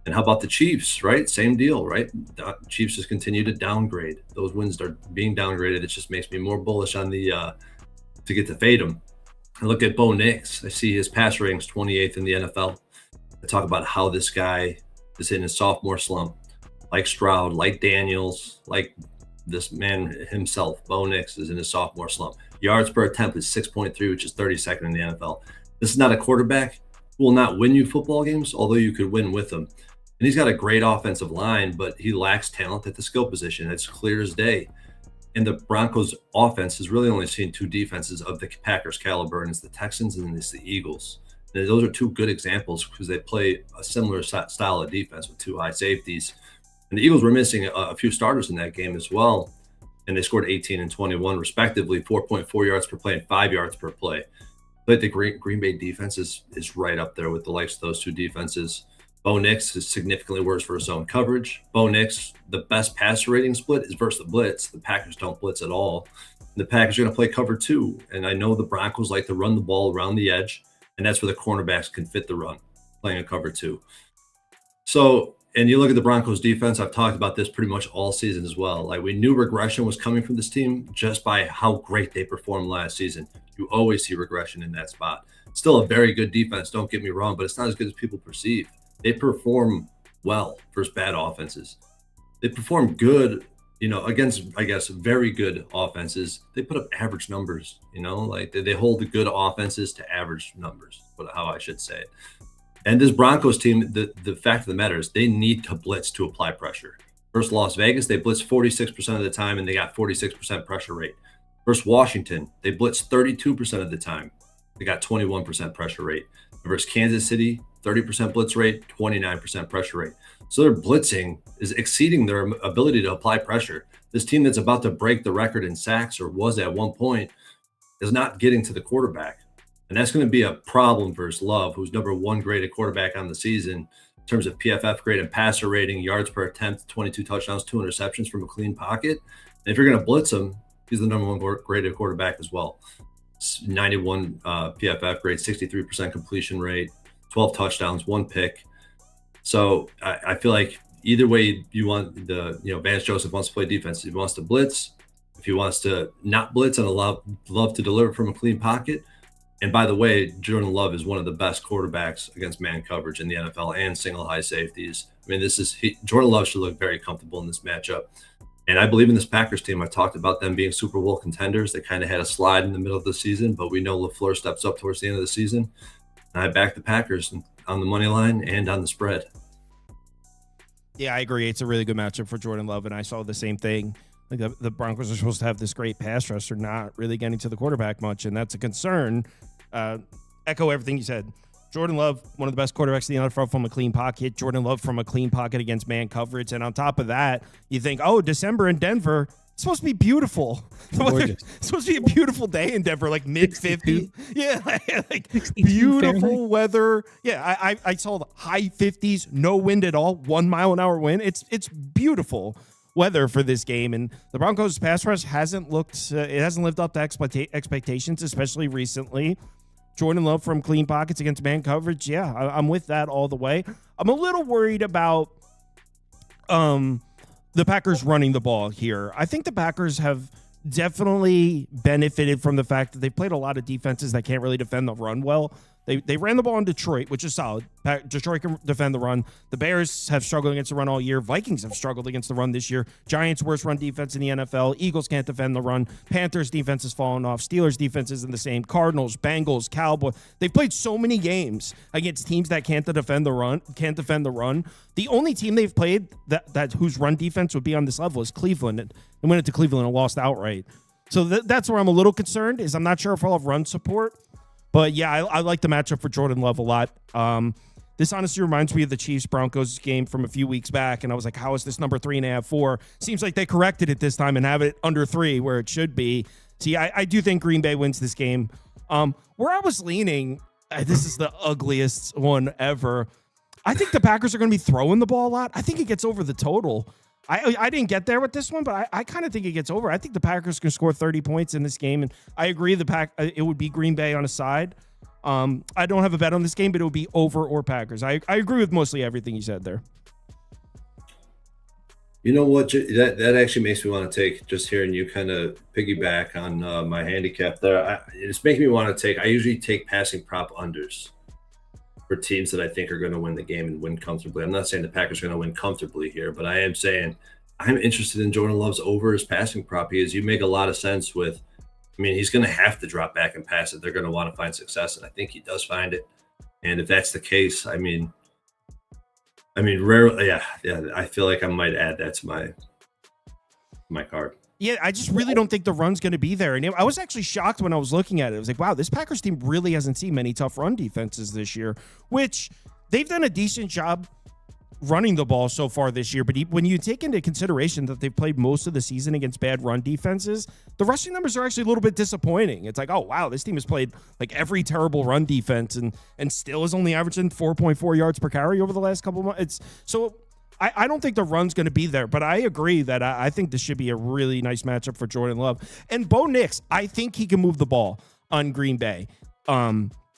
S5: And how about the Chiefs, right? Same deal, right? The Chiefs just continue to downgrade. Those wins are being downgraded. It just makes me more bullish on the to get to fade them. I look at Bo Nix. I see his pass ratings 28th in the NFL. I talk about how this guy is in his sophomore slump. Like Stroud, like Daniels, like this man himself, Bo Nix is in his sophomore slump. Yards per attempt is 6.3, which is 32nd in the NFL. This is not a quarterback who will not win you football games, although you could win with him. And he's got a great offensive line, but he lacks talent at the skill position. It's clear as day. And the Broncos offense has really only seen 2 defenses of the Packers caliber, and it's the Texans and it's the Eagles. And those are 2 good examples because they play a similar style of defense with 2 high safeties. And the Eagles were missing a few starters in that game as well. And they scored 18 and 21 respectively, 4.4 yards per play and 5 yards per play. But the Green Bay defense is right up there with the likes of those 2 defenses. Bo Nix is significantly worse for zone coverage. Bo Nix, the best passer rating split is versus the blitz. The Packers don't blitz at all. The Packers are going to play cover 2. And I know the Broncos like to run the ball around the edge, and that's where the cornerbacks can fit the run, playing a cover 2. So, and you look at the Broncos defense, I've talked about this pretty much all season as well. Like, we knew regression was coming from this team just by how great they performed last season. You always see regression in that spot. Still a very good defense, don't get me wrong, but it's not as good as people perceive. They perform well versus bad offenses. They perform good against, I guess, very good offenses, they put up average numbers, like they hold the good offenses to average numbers, how I should say it. And this Broncos team, the fact of the matter is they need to blitz to apply pressure. Versus Las Vegas, they blitzed 46% of the time and they got 46% pressure rate. Versus Washington, they blitzed 32% of the time. They got 21% pressure rate. Versus Kansas City, 30% blitz rate, 29% pressure rate. So their blitzing is exceeding their ability to apply pressure. This team that's about to break the record in sacks, or was at one point, is not getting to the quarterback. And that's going to be a problem versus Love, who's number 1 graded quarterback on the season in terms of PFF grade and passer rating, yards per attempt, 22 touchdowns, 2 interceptions from a clean pocket. And if you're going to blitz him, he's the number 1 graded quarterback as well. 91 PFF grade, 63% completion rate, 12 touchdowns, 1 pick. So I feel like either way you want Vance Joseph wants to play defense. If he wants to blitz, if he wants to not blitz and allow Love to deliver from a clean pocket. And by the way, Jordan Love is one of the best quarterbacks against man coverage in the NFL and single high safeties. I mean, Jordan Love should look very comfortable in this matchup. And I believe in this Packers team. I talked about them being Super Bowl contenders. They kind of had a slide in the middle of the season, but we know LaFleur steps up towards the end of the season. And I back the Packers on the money line and on the spread.
S1: Yeah, I agree. It's a really good matchup for Jordan Love, and I saw the same thing. Like the Broncos are supposed to have this great pass rush. They're not really getting to the quarterback much, and that's a concern. Echo everything you said. Jordan Love, one of the best quarterbacks in the NFL from a clean pocket. Jordan Love from a clean pocket against man coverage. And on top of that, you think, December in Denver, it's supposed to be beautiful. It's supposed to be a beautiful day in Denver, like mid-50s. Yeah, like beautiful Fahrenheit weather. Yeah, I saw the high 50s, no wind at all, 1 mile an hour wind. It's beautiful weather for this game. And the Broncos pass rush hasn't lived up to expectations, especially recently. Jordan Love from clean pockets against man coverage. Yeah, I'm with that all the way. I'm a little worried about the Packers running the ball here. I think the Packers have definitely benefited from the fact that they've played a lot of defenses that can't really defend the run well. They ran the ball in Detroit, which is solid. Detroit can defend the run. The Bears have struggled against the run all year. Vikings have struggled against the run this year. Giants, worst run defense in the NFL. Eagles can't defend the run. Panthers defense has fallen off. Steelers defense isn't the same. Cardinals, Bengals, Cowboys. They've played so many games against teams that can't defend the run. The only team they've played that whose run defense would be on this level is Cleveland. And they went into Cleveland and lost outright. So that's where I'm a little concerned, is I'm not sure if I'll have run support. But yeah, I like the matchup for Jordan Love a lot. This honestly reminds me of the Chiefs-Broncos game from a few weeks back, and I was like, how is this number 3.5, 4? Seems like they corrected it this time and have it under 3 where it should be. See, I do think Green Bay wins this game. Where I was leaning, this is the ugliest one ever. I think the Packers are going to be throwing the ball a lot. I think it gets over the total. I didn't get there with this one, but I kind of think it gets over. I think the Packers can score 30 points in this game, and I agree it would be Green Bay on a side. I don't have a bet on this game, but it would be over or Packers. I agree with mostly everything you said there.
S5: You know what? That actually makes me want to take, just hearing you kind of piggyback on my handicap there. It's making me want to take, I usually take passing prop unders for teams that I think are going to win the game and win comfortably. I'm not saying the Packers are going to win comfortably here, but I am saying I'm interested in Jordan Love's over his passing prop. You make a lot of sense with, he's going to have to drop back and pass it. They're going to want to find success, and I think he does find it. And if that's the case, rarely, yeah, I feel like I might add that to my card.
S1: Yeah, I just really don't think the run's going to be there. And I was actually shocked when I was looking at it. I was like, wow, this Packers team really hasn't seen many tough run defenses this year, which they've done a decent job running the ball so far this year. But when you take into consideration that they've played most of the season against bad run defenses, the rushing numbers are actually a little bit disappointing. It's like, oh, wow, this team has played like every terrible run defense and still is only averaging 4.4 yards per carry over the last couple of months. I don't think the run's going to be there, but I agree that I think this should be a really nice matchup for Jordan Love. And Bo Nix, I think he can move the ball on Green Bay.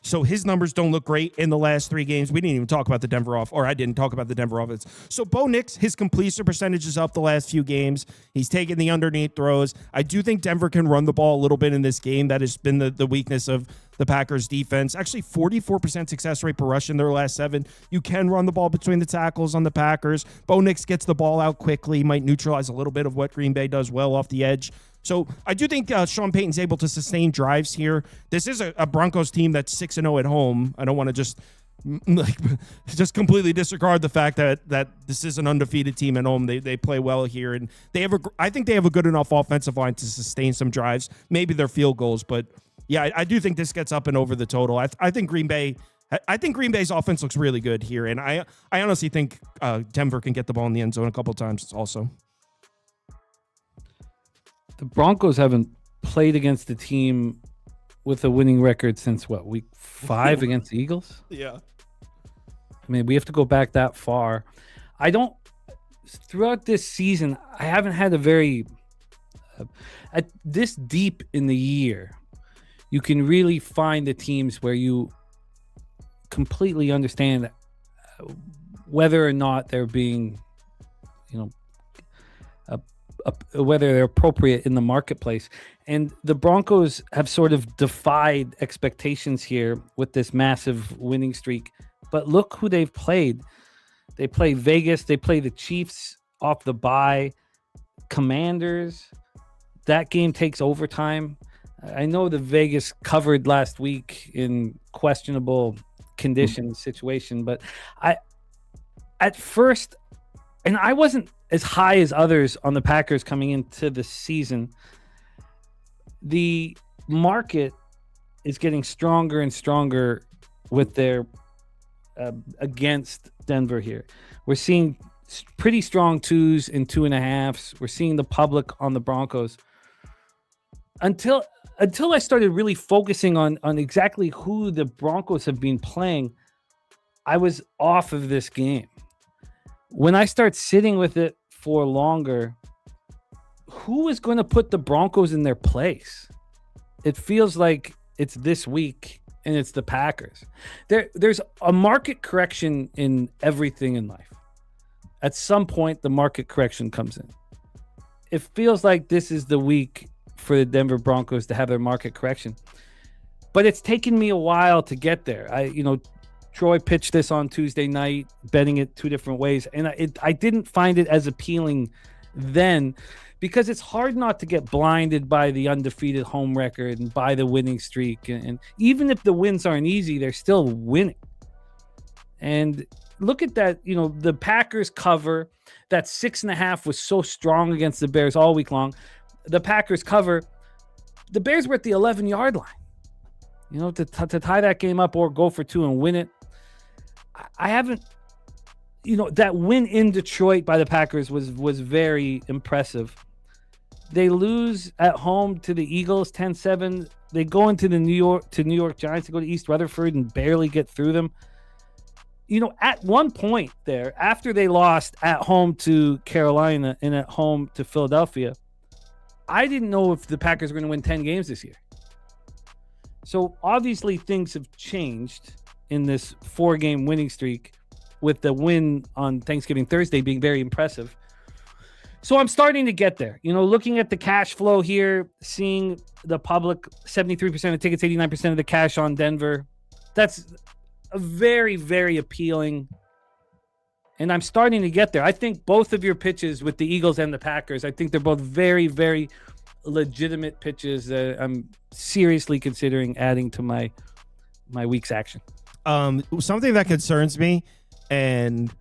S1: So his numbers don't look great in the last 3 games. We didn't even talk about the Denver I didn't talk about the Denver offense. So Bo Nix, his completion percentage is up the last few games. He's taking the underneath throws. I do think Denver can run the ball a little bit in this game. That has been the weakness of the Packers defense. Actually, 44% success rate per rush in their last 7. You can run the ball between the tackles on the Packers. Bo Nix gets the ball out quickly, might neutralize a little bit of what Green Bay does well off the edge. So I do think Sean Payton's able to sustain drives here. This is a Broncos team that's 6-0 at home. I don't want to just completely disregard the fact that this is an undefeated team at home. They play well here, and I think they have a good enough offensive line to sustain some drives. Maybe their field goals, but yeah, I do think this gets up and over the total. I think Green Bay's offense looks really good here, and I honestly think Denver can get the ball in the end zone a couple times also.
S4: The Broncos haven't played against a team with a winning record since week 5 against the Eagles?
S1: Yeah.
S4: I mean, we have to go back that far. Throughout this season, I haven't had a very, this deep in the year, you can really find the teams where you completely understand whether or not they're being, whether they're appropriate in the marketplace. And the Broncos have sort of defied expectations here with this massive winning streak. But look who they've played. They play Vegas. They play the Chiefs off the bye. Commanders. That game takes overtime. I know the Vegas covered last week in questionable conditions situation, but at first, and I wasn't as high as others on the Packers coming into the season. The market is getting stronger and stronger with their against Denver here. We're seeing pretty strong 2s and 2.5s. We're seeing the public on the Broncos. Until I started really focusing on exactly who the Broncos have been playing, I was off of this game. When I start sitting with it for longer, who is going to put the Broncos in their place? It feels like it's this week and it's the Packers. There's a market correction in everything in life. At some point, the market correction comes in. It feels like this is the week for the Denver Broncos to have their market correction. But it's taken me a while to get there. Troy pitched this on Tuesday night, betting it 2 different ways. And I didn't find it as appealing then because it's hard not to get blinded by the undefeated home record and by the winning streak. And even if the wins aren't easy, they're still winning. And look at that, the Packers cover, that 6.5 was so strong against the Bears all week long. The Packers cover, the Bears were at the 11-yard line, to tie that game up or go for 2 and win it. I haven't, that win in Detroit by the Packers was very impressive. They lose at home to the Eagles 10-7. They go into the New York Giants to go to East Rutherford and barely get through them. At one point there, after they lost at home to Carolina and at home to Philadelphia, I didn't know if the Packers were going to win 10 games this year. So obviously things have changed in this 4-game winning streak with the win on Thanksgiving Thursday being very impressive. So I'm starting to get there. Looking at the cash flow here, seeing the public, 73% of tickets, 89% of the cash on Denver. That's a very, very appealing. And I'm starting to get there. I think both of your pitches with the Eagles and the Packers, I think they're both very, very legitimate pitches that I'm seriously considering adding to my week's action.
S1: Something that concerns me, and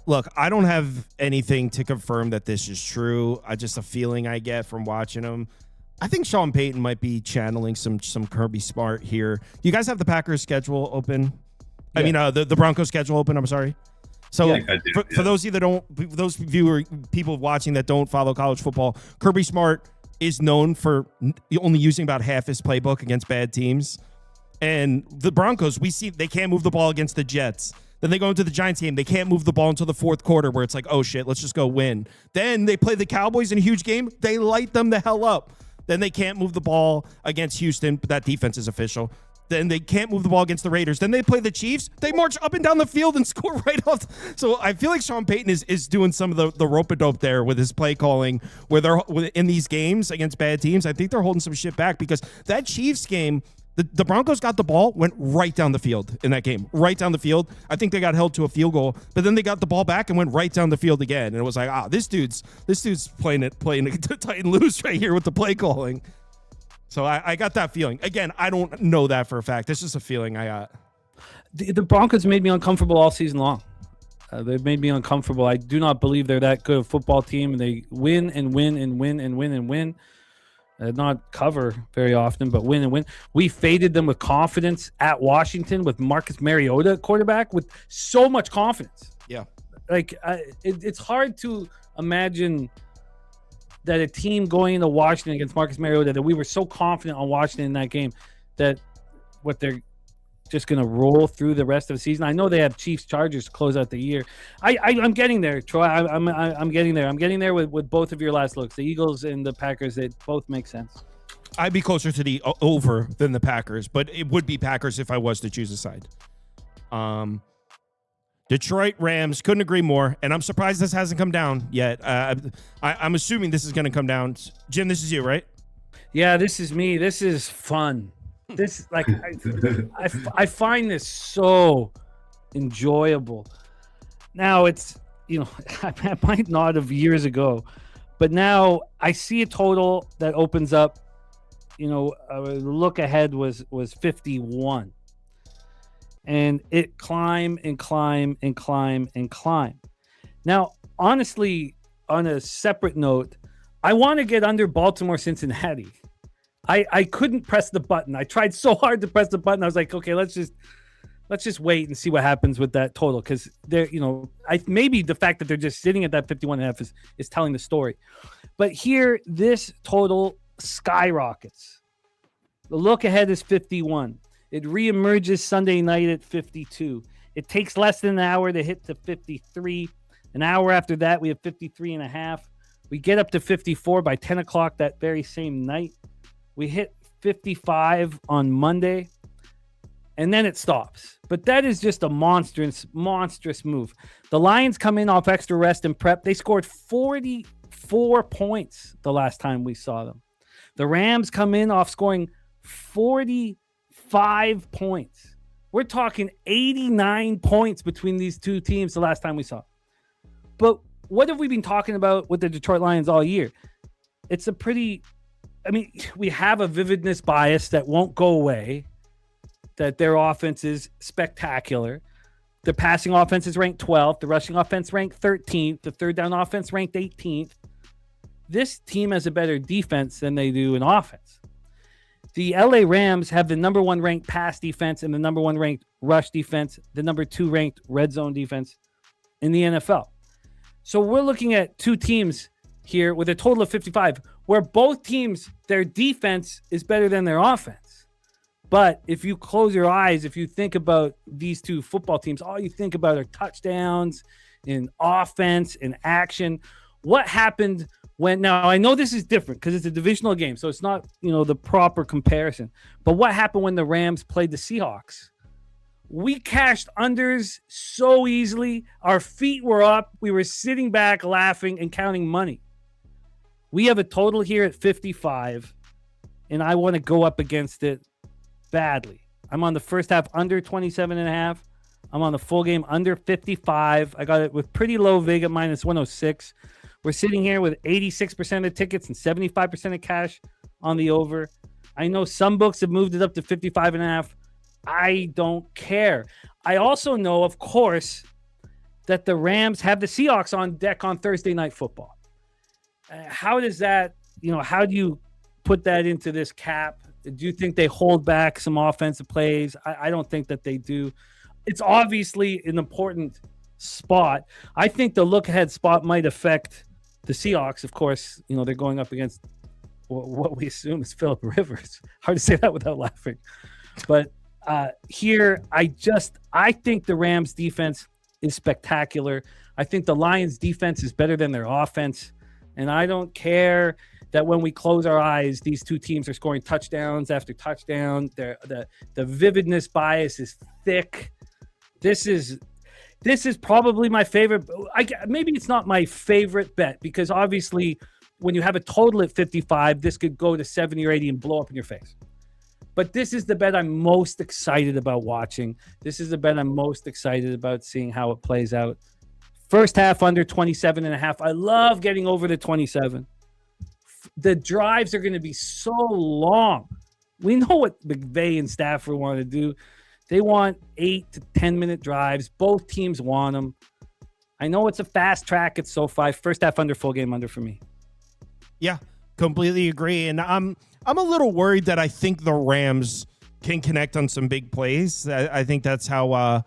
S1: look, I don't have anything to confirm that this is true. Just a feeling I get from watching them. I think Sean Payton might be channeling some Kirby Smart here. You guys have the Packers schedule open? Yeah. I mean, the Broncos schedule open. I'm sorry. So for those of you people watching that don't follow college football, Kirby Smart is known for only using about half his playbook against bad teams. And the Broncos, we see they can't move the ball against the Jets. Then they go into the Giants game. They can't move the ball until the 4th quarter where it's like, oh, shit, let's just go win. Then they play the Cowboys in a huge game. They light them the hell up. Then they can't move the ball against Houston, but that defense is official. Then they can't move the ball against the Raiders. Then they play the Chiefs. They march up and down the field and score right off. So I feel like Sean Payton is doing some of the rope-a-dope there with his play calling where they're in these games against bad teams. I think they're holding some shit back because that Chiefs game, the Broncos got the ball, went right down the field in that game, right down the field. I think they got held to a field goal, but then they got the ball back and went right down the field again. And it was like, this dude's playing it tight and loose right here with the play calling. So I got that feeling. Again, I don't know that for a fact. It's just a feeling I got.
S4: The Broncos made me uncomfortable all season long. They've made me uncomfortable. I do not believe they're that good a football team, and they win and win and win and win and win. Not cover very often, but win and win. We faded them with confidence at Washington with Marcus Mariota at quarterback with so much confidence.
S1: Yeah.
S4: Like, it's hard to imagine that a team going into Washington against Marcus Mariota, that we were so confident on Washington in that game, that what they're just going to roll through the rest of the season. I know they have Chiefs Chargers to close out the year. I'm getting there, Troy. I'm getting there. I'm getting there with both of your last looks, the Eagles and the Packers. They both make sense.
S1: I'd be closer to the over than the Packers, but it would be Packers if I was to choose a side. Detroit Rams, couldn't agree more, and I'm surprised this hasn't come down yet. I'm assuming this is going to come down. Jim, this is you, right?
S4: Yeah, this is me. This is fun. This, like, I find this so enjoyable. Now it's, I might not have years ago, but now I see a total that opens up. The look ahead was 51. And it climb and climb and climb and climb. Now, honestly, on a separate note, I want to get under Baltimore Cincinnati. I couldn't press the button. I tried so hard to press the button. I was like, okay, let's just wait and see what happens with that total, because they're, maybe the fact that they're just sitting at that 51.5 is telling the story. But here, this total skyrockets. The look ahead is 51. It reemerges Sunday night at 52. It takes less than an hour to hit to 53. An hour after that, we have 53.5. We get up to 54 by 10 o'clock that very same night. We hit 55 on Monday, and then it stops. But that is just a monstrous move. The Lions come in off extra rest and prep. They scored 44 points the last time we saw them. The Rams come in off scoring 45 points. We're talking 89 points between these two teams the last time we saw. But what have we been talking about with the Detroit Lions all year? It's we have a vividness bias that won't go away, that their offense is spectacular. The passing offense is ranked 12th. The rushing offense ranked 13th. The third down offense ranked 18th. This team has a better defense than they do in offense. The LA Rams have the number 1 ranked pass defense and the number 1 ranked rush defense, the number 2 ranked red zone defense in the NFL. So we're looking at two teams here with a total of 55, where both teams, their defense is better than their offense. But if you close your eyes, if you think about these two football teams, all you think about are touchdowns and offense and action. What happened now I know this is different because it's a divisional game, so it's not, the proper comparison. But what happened when the Rams played the Seahawks? We cashed unders so easily. Our feet were up. We were sitting back laughing and counting money. We have a total here at 55, and I want to go up against it badly. I'm on the first half under 27.5. I'm on the full game under 55. I got it with pretty low vig at minus 106. We're sitting here with 86% of the tickets and 75% of cash on the over. I know some books have moved it up to 55.5. I don't care. I also know, of course, that the Rams have the Seahawks on deck on Thursday Night Football. How does that, how do you put that into this cap? Do you think they hold back some offensive plays? I don't think that they do. It's obviously an important spot. I think the look-ahead spot might affect the Seahawks. Of course, they're going up against what we assume is Phillip Rivers. Hard to say that without laughing. But here, I think the Rams defense is spectacular. I think the Lions defense is better than their offense. And I don't care that when we close our eyes, these two teams are scoring touchdowns after touchdown. The vividness bias is thick. This is probably my favorite. Maybe it's not my favorite bet because obviously when you have a total at 55, this could go to 70 or 80 and blow up in your face. But this is the bet I'm most excited about watching. This is the bet I'm most excited about seeing how it plays out. First half under 27.5. I love getting over the 27. The drives are going to be so long. We know what McVay and Stafford want to do. They want 8 to 10-minute drives. Both teams want them. I know it's a fast track at SoFi. First half under, full game under for me.
S1: Yeah, completely agree. And I'm a little worried that I think the Rams can connect on some big plays. I think that's how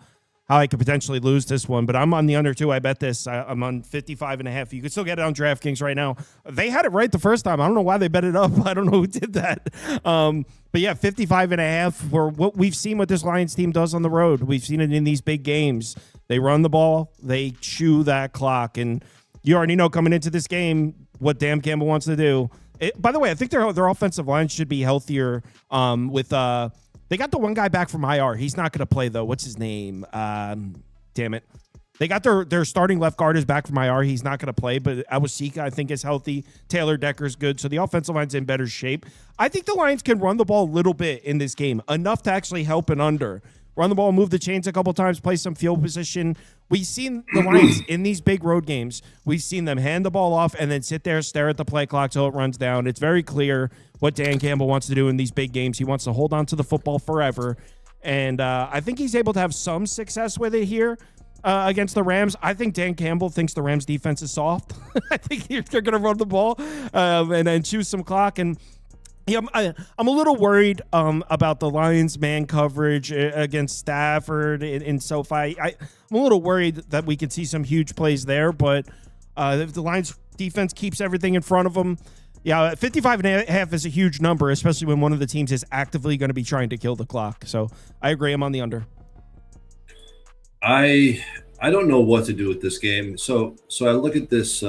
S1: I could potentially lose this one. But I'm on the under too. I bet this. I'm on 55.5. You can still get it on DraftKings right now. They had it right the first time. I don't know why they bet it up. I don't know who did that. But yeah, 55.5 for what we've seen what this Lions team does on the road. We've seen it in these big games. They run the ball. They chew that clock. And you already know coming into this game what Dan Campbell wants to do. By the way, I think their offensive line should be healthier. They got the one guy back from IR. He's not going to play though. What's his name? Damn it. They got their starting left guard is back from IR. He's not going to play, but Awasika, I think, is healthy. Taylor Decker's good, so the offensive line's in better shape. I think the Lions can run the ball a little bit in this game, enough to actually help an under. Run the ball, move the chains a couple times, play some field position. We've seen the Lions in these big road games. We've seen them hand the ball off and then sit there, stare at the play clock till it runs down. It's very clear what Dan Campbell wants to do in these big games. He wants to hold on to the football forever. And I think he's able to have some success with it here against the Rams. I think Dan Campbell thinks the Rams defense is soft. I think they're going to run the ball and then choose some clock. And yeah, I'm a little worried about the Lions man coverage against Stafford in SoFi. I'm a little worried that we could see some huge plays there, but if the Lions defense keeps everything in front of them, yeah, 55.5 is a huge number, especially when one of the teams is actively going to be trying to kill the clock. So I agree. I'm on the under.
S5: I don't know what to do with this game. So I look at this.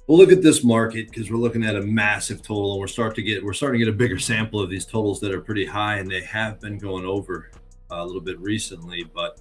S5: We'll look at this market because we're looking at a massive total, and we're starting to get a bigger sample of these totals that are pretty high, and they have been going over a little bit recently. But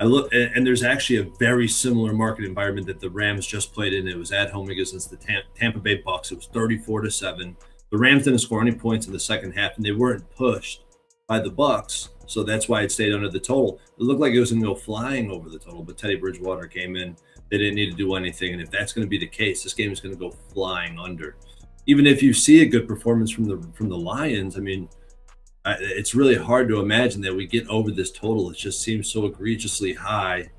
S5: I look, and there's actually a very similar market environment that the Rams just played in. It was at home against the Tampa Bay Bucks. It was 34-7. The Rams didn't score any points in the second half, and they weren't pushed by the Bucks, so that's why it stayed under the total. It looked like it was going to go flying over the total, but Teddy Bridgewater came in. They didn't need to do anything, and if that's going to be the case, this game is going to go flying under. Even if you see a good performance from the Lions, I mean, it's really hard to imagine that we get over this total. It just seems so egregiously high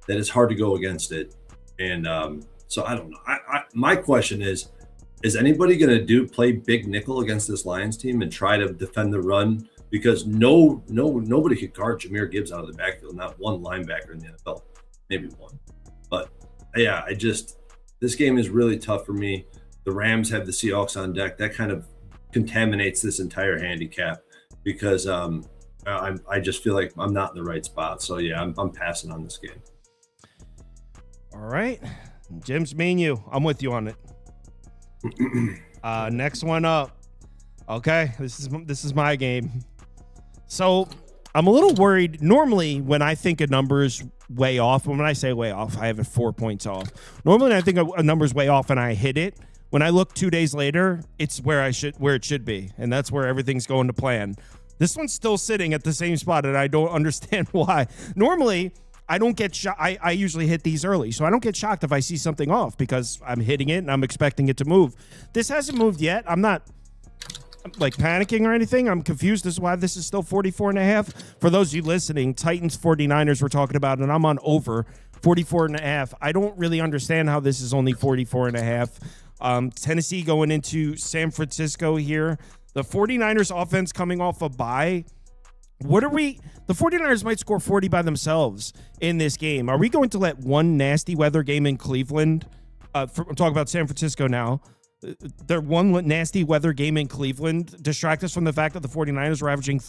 S5: that it's hard to go against it. And so I don't know. My question is anybody going to play big nickel against this Lions team and try to defend the run? Because nobody could guard Jahmyr Gibbs out of the backfield. Not one linebacker in the NFL, maybe one. But yeah, this game is really tough for me. The Rams have the Seahawks on deck. That kind of contaminates this entire handicap because I just feel like I'm not in the right spot. So yeah, I'm passing on this game.
S1: All right, Jim's menu. I'm with you on it. Next one up. Okay, this is my game. So I'm a little worried. Normally, when I think a number is way off, when I say way off, I have it 4 points off. Normally, when I think a number is way off and I hit it, when I look 2 days later, it's where it should be, and that's where everything's going to plan. This one's still sitting at the same spot, and I don't understand why. Normally, I don't get shocked. I usually hit these early, so I don't get shocked if I see something off because I'm hitting it and I'm expecting it to move. This hasn't moved yet. I'm not like panicking or anything. I'm confused as to why this is still 44.5. For those of you listening, Titans 49ers we're talking about, and I'm on over 44.5. I don't really understand how this is only 44.5. Tennessee going into San Francisco here. The 49ers offense coming off a bye. The 49ers might score 40 by themselves in this game. Are we going to let one nasty weather game in Cleveland? I'm talking about San Francisco now. their one nasty weather game in Cleveland distract us from the fact that the 49ers were averaging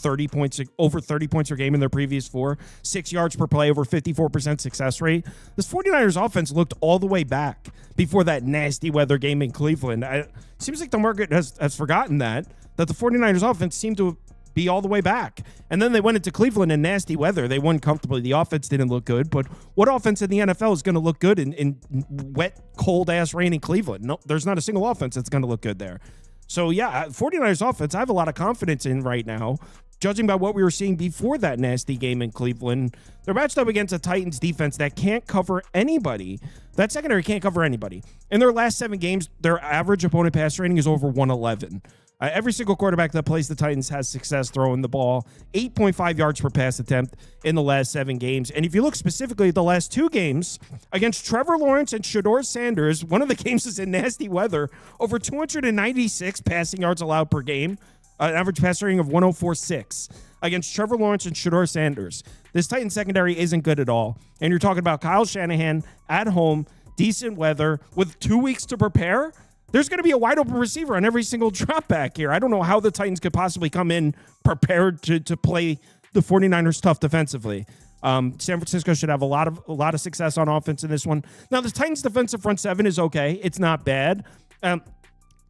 S1: over 30 points per game in their previous 4, 6 yards per play, over 54% success rate. This 49ers offense looked all the way back before that nasty weather game in Cleveland. It seems like the market has forgotten that the 49ers offense seemed to be all the way back. And then they went into Cleveland in nasty weather. They won comfortably. The offense didn't look good, but what offense in the NFL is going to look good in wet, cold-ass rain in Cleveland? No, there's not a single offense that's going to look good there. So, yeah, 49ers offense, I have a lot of confidence in right now, judging by what we were seeing before that nasty game in Cleveland. They're matched up against a Titans defense that can't cover anybody. That secondary can't cover anybody. In their last 7 games, their average opponent pass rating is over 111. Every single quarterback that plays the Titans has success throwing the ball, 8.5 yards per pass attempt in the last 7 games. And if you look specifically at the last 2 games against Trevor Lawrence and Shedeur Sanders, one of the games is in nasty weather, over 296 passing yards allowed per game, an average pass rating of 104.6 against Trevor Lawrence and Shedeur Sanders. This Titans secondary isn't good at all. And you're talking about Kyle Shanahan at home, decent weather, with 2 weeks to prepare. There's going to be a wide open receiver on every single drop back here. I don't know how the Titans could possibly come in prepared to play the 49ers tough defensively. San Francisco should have a lot of success on offense in this one. Now, the Titans defensive front 7 is okay. It's not bad.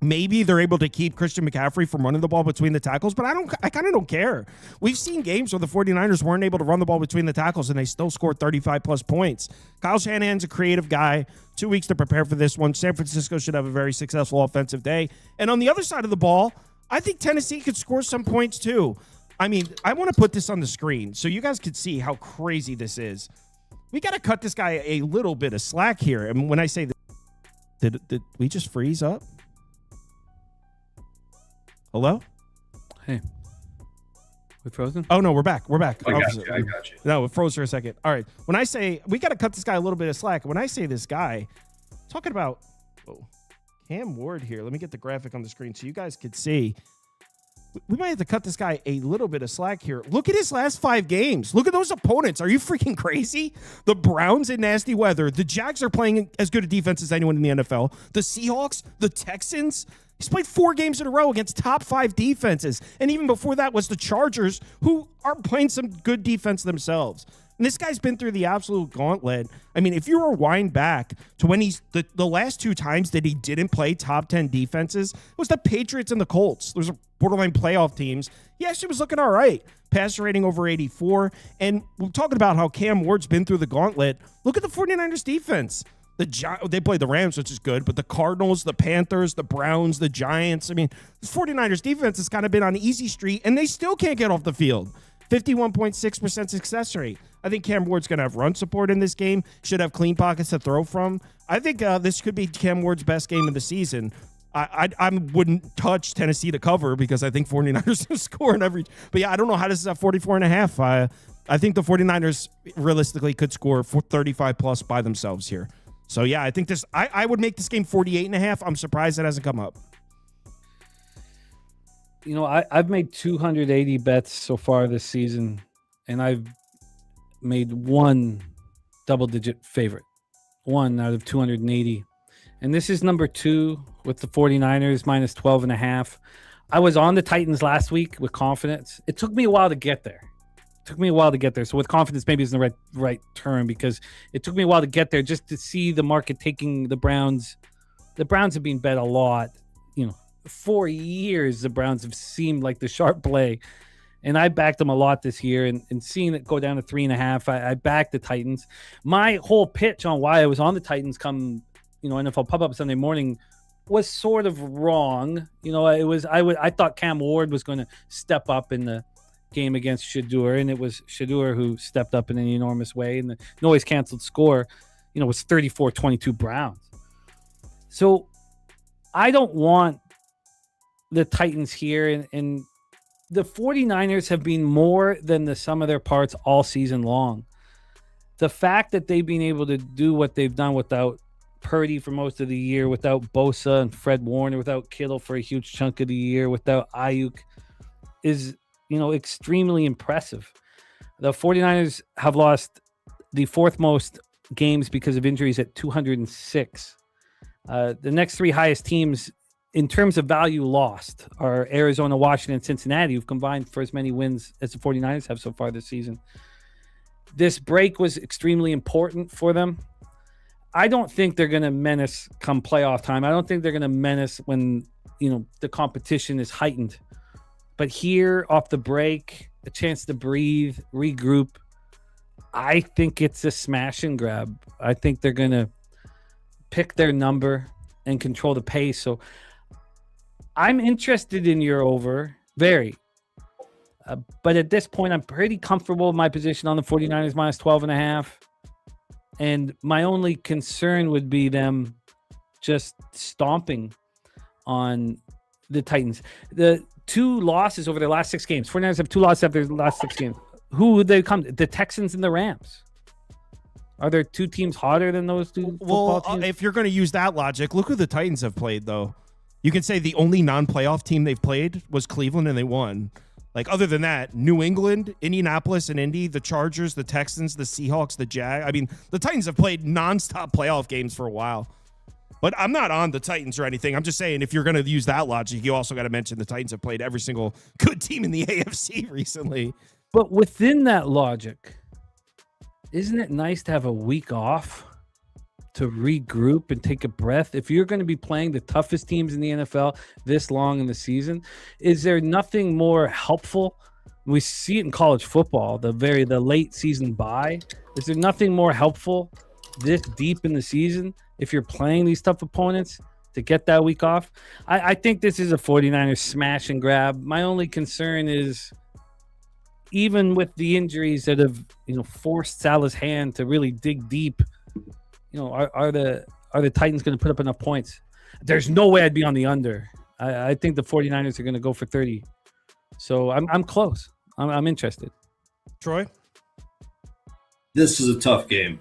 S1: Maybe they're able to keep Christian McCaffrey from running the ball between the tackles, but I kind of don't care. We've seen games where the 49ers weren't able to run the ball between the tackles and they still scored 35-plus points. Kyle Shanahan's a creative guy. 2 weeks to prepare for this one. San Francisco should have a very successful offensive day. And on the other side of the ball, I think Tennessee could score some points too. I mean, I want to put this on the screen so you guys could see how crazy this is. We got to cut this guy a little bit of slack here. And when I say this, did we just freeze up? Hello?
S4: Hey. We frozen?
S1: Oh, no, we're back. We're back.
S5: I got you.
S1: No, it froze for a second. All right. When I say we got to cut this guy a little bit of slack, when I say this guy, talking about Cam Ward here. Let me get the graphic on the screen so you guys could see. We might have to cut this guy a little bit of slack here. Look at his last 5 games. Look at those opponents. Are you freaking crazy? The Browns in nasty weather. The Jags are playing as good a defense as anyone in the NFL. The Seahawks, the Texans. He's played 4 games in a row against top 5 defenses. And even before that was the Chargers, who are playing some good defense themselves. And this guy's been through the absolute gauntlet. I mean, if you rewind back to when he's the last 2 times that he didn't play top 10 defenses, it was the Patriots and the Colts. Those are borderline playoff teams. He actually was looking all right. Passer rating over 84. And we're talking about how Cam Ward's been through the gauntlet. Look at the 49ers defense. They played the Rams, which is good, but the Cardinals, the Panthers, the Browns, the Giants. I mean, the 49ers defense has kind of been on easy street, and they still can't get off the field. 51.6% success rate. I think Cam Ward's going to have run support in this game, should have clean pockets to throw from. I think this could be Cam Ward's best game of the season. I wouldn't touch Tennessee to cover because I think 49ers will score in every. But yeah, I don't know how this is at 44.5. I think the 49ers realistically could score 35 plus by themselves here. So yeah, I think this. I would make this game 48.5. I'm surprised it hasn't come up.
S4: You know, I've made 280 bets so far this season, and I've made 1 double-digit favorite. 1 out of 280. And this is number 2 with the 49ers, minus 12.5. I was on the Titans last week with confidence. It took me a while to get there. So with confidence, maybe isn't the right term, because it took me a while to get there just to see the market taking the Browns. The Browns have been bet a lot. You know, for years, the Browns have seemed like the sharp play. And I backed them a lot this year, and seeing it go down to 3.5, I backed the Titans. My whole pitch on why I was on the Titans come, NFL Pub-Up Sunday morning was sort of wrong. I thought Cam Ward was going to step up in the game against Shedeur, and it was Shedeur who stepped up in an enormous way, and the noise canceled score, was 34-22 Browns. So I don't want the Titans here, and the 49ers have been more than the sum of their parts all season long. The fact that they've been able to do what they've done without Purdy for most of the year, without Bosa and Fred Warner, without Kittle for a huge chunk of the year, without Ayuk, is extremely impressive. The 49ers have lost the 4th most games because of injuries at 206. The next 3 highest teams in terms of value lost are Arizona, Washington, Cincinnati, who've combined for as many wins as the 49ers have so far this season. This break was extremely important for them. I don't think they're going to menace come playoff time. I don't think they're going to menace when, the competition is heightened. But here, off the break, a chance to breathe, regroup, I think it's a smash and grab. I think they're going to pick their number and control the pace. So I'm interested in your over, very. But at this point, I'm pretty comfortable with my position on the 49ers minus 12.5. And my only concern would be them just stomping on the Titans. The 2 losses over their last 6 games. 49ers have 2 losses after their last 6 games. Who would they come? The Texans and the Rams. Are there 2 teams hotter than those 2 football teams?
S1: If you're going to use that logic, look who the Titans have played, though. You can say the only non-playoff team they've played was Cleveland, and they won. Like, other than that, New England, Indianapolis, and Indy, the Chargers, the Texans, the Seahawks, the Jags. I mean, the Titans have played nonstop playoff games for a while. But I'm not on the Titans or anything. I'm just saying, if you're going to use that logic, you also got to mention the Titans have played every single good team in the AFC recently.
S4: But within that logic, isn't it nice to have a week off to regroup and take a breath? If you're going to be playing the toughest teams in the NFL this long in the season, is there nothing more helpful? We see it in college football, the late season bye. Is there nothing more helpful this deep in the season if you're playing these tough opponents to get that week off? I think this is a 49ers smash and grab. My only concern is, even with the injuries that have forced Salah's hand to really dig deep, are the Titans going to put up enough points? There's no way I'd be on the under. I think the 49ers are going to go for 30. So I'm close. I'm interested.
S1: Troy?
S5: This is a tough game.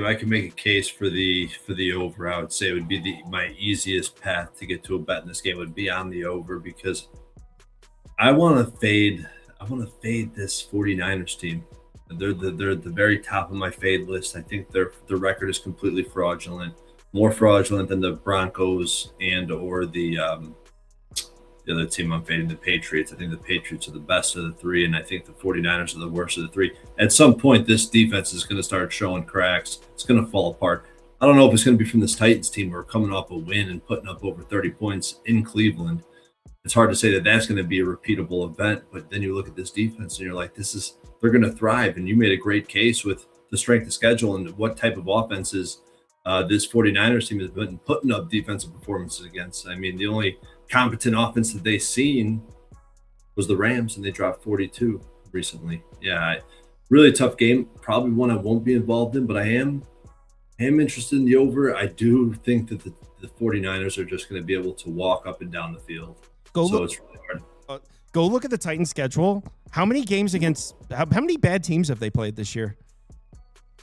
S5: I can make a case for the over. I would say it would be my easiest path to get to a bet in this game would be on the over, because I want to fade this 49ers team. They're the very top of my fade list. I think their record is completely fraudulent, more fraudulent than the Broncos and or the other team I'm fading, the Patriots. I think the Patriots are the best of the 3, and I think the 49ers are the worst of the 3. At some point, this defense is going to start showing cracks. It's going to fall apart. I don't know if it's going to be from this Titans team who are coming off a win and putting up over 30 points in Cleveland. It's hard to say that that's going to be a repeatable event, but then you look at this defense and you're like, they're going to thrive. And you made a great case with the strength of schedule and what type of offenses this 49ers team has been putting up defensive performances against. I mean, the only competent offense that they've seen was the Rams, and they dropped 42 recently. Yeah, really tough game. Probably one I won't be involved in, but I am interested in the over. I do think that the 49ers are just going to be able to walk up and down the field.
S1: It's really hard. Go look at the Titans schedule. How many games against how many bad teams have they played this year?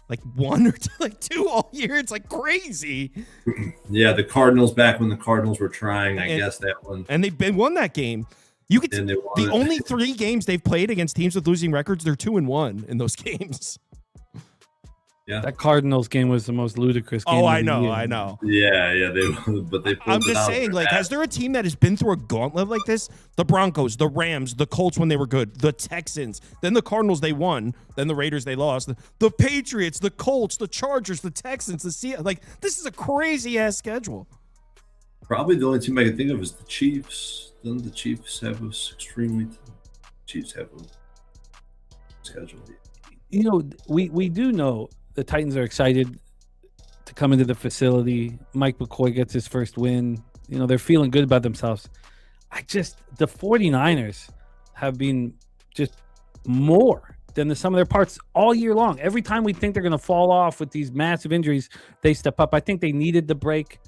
S1: Like 1 or 2 all year. It's like crazy.
S5: Yeah, the Cardinals, back when the Cardinals were trying, I guess that one.
S1: And they've won that game. You could the only 3 games they've played against teams with losing records, they're 2-1 in those games.
S5: Yeah,
S4: that Cardinals game was the most ludicrous game.
S1: Oh, I know.
S5: Yeah,
S1: I'm just saying, like, has there a team that has been through a gauntlet like this? The Broncos, the Rams, the Colts when they were good, the Texans, then the Cardinals they won, then the Raiders they lost, the Patriots, the Colts, the Chargers, the Texans, the Seahawks. Like, this is a crazy ass schedule.
S5: Probably the only team I can think of is the Chiefs. Then the Chiefs have a schedule.
S4: We do know the Titans are excited to come into the facility. Mike McCoy gets his first win. They're feeling good about themselves. The 49ers have been just more than the sum of their parts all year long. Every time we think they're going to fall off with these massive injuries, they step up. I think they needed the break.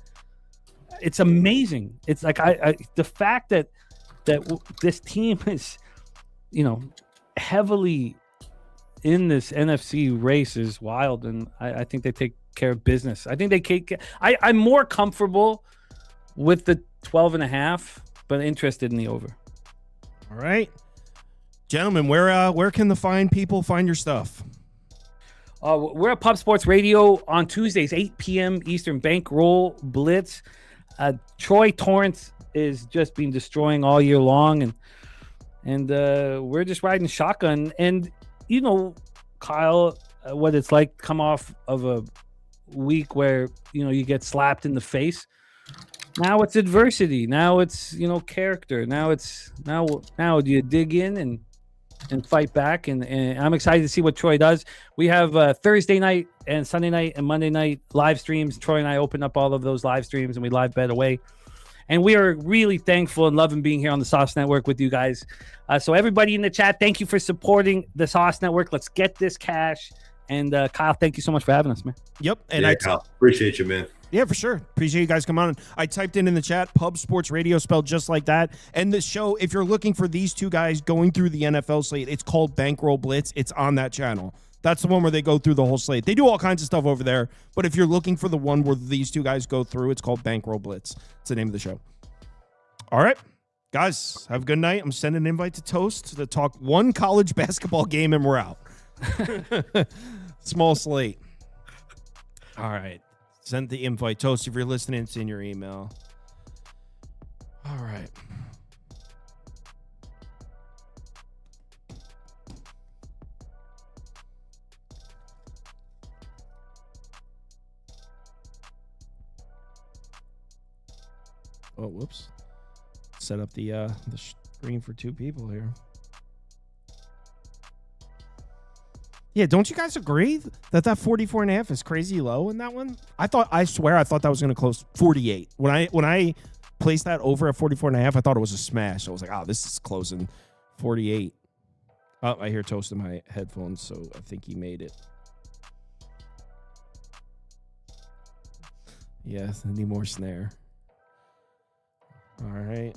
S4: It's amazing. It's like the fact that this team is, heavily in this NFC race is wild, and I think they take care of business. I think I'm more comfortable with the 12.5, but interested in the over.
S1: All right, gentlemen, where can the fine people find your stuff?
S4: We're at Pop Sports Radio on Tuesdays, 8 p.m. Eastern, Bankroll Blitz. Troy Torrance is just been destroying all year long, and we're just riding shotgun. And you know, Kyle, what it's like come off of a week where you get slapped in the face. Now it's adversity. Now it's character. Now do you dig in and fight back? And I'm excited to see what Troy does. We have Thursday night and Sunday night and Monday night live streams. Troy and I open up all of those live streams and we live bet away. And we are really thankful and loving being here on the Sauce Network with you guys. So everybody in the chat, thank you for supporting the Sauce Network. Let's get this cash. And Kyle, thank you so much for having us, man.
S1: Yep. And
S5: Kyle, appreciate you, man.
S1: Yeah, for sure. Appreciate you guys coming on. I typed in the chat, Pub Sports Radio, spelled just like that. And the show, if you're looking for these two guys going through the NFL slate, it's called Bankroll Blitz. It's on that channel. That's the one where they go through the whole slate. They do all kinds of stuff over there. But if you're looking for the one where these two guys go through, it's called Bankroll Blitz. It's the name of the show. All right. Guys, have a good night. I'm sending an invite to Toast to talk one college basketball game and we're out. Small slate. All right. Send the invite. Toast, if you're listening, it's in your email. All right. Oh, whoops. Set up the screen for two people here. Yeah, don't you guys agree that 44.5 is crazy low in that one? I swear I thought that was going to close 48. When I placed that over at 44.5, I thought it was a smash. I was like, this is closing 48. Oh, I hear Toast in my headphones, so I think he made it. Yes, I need more snare. All right.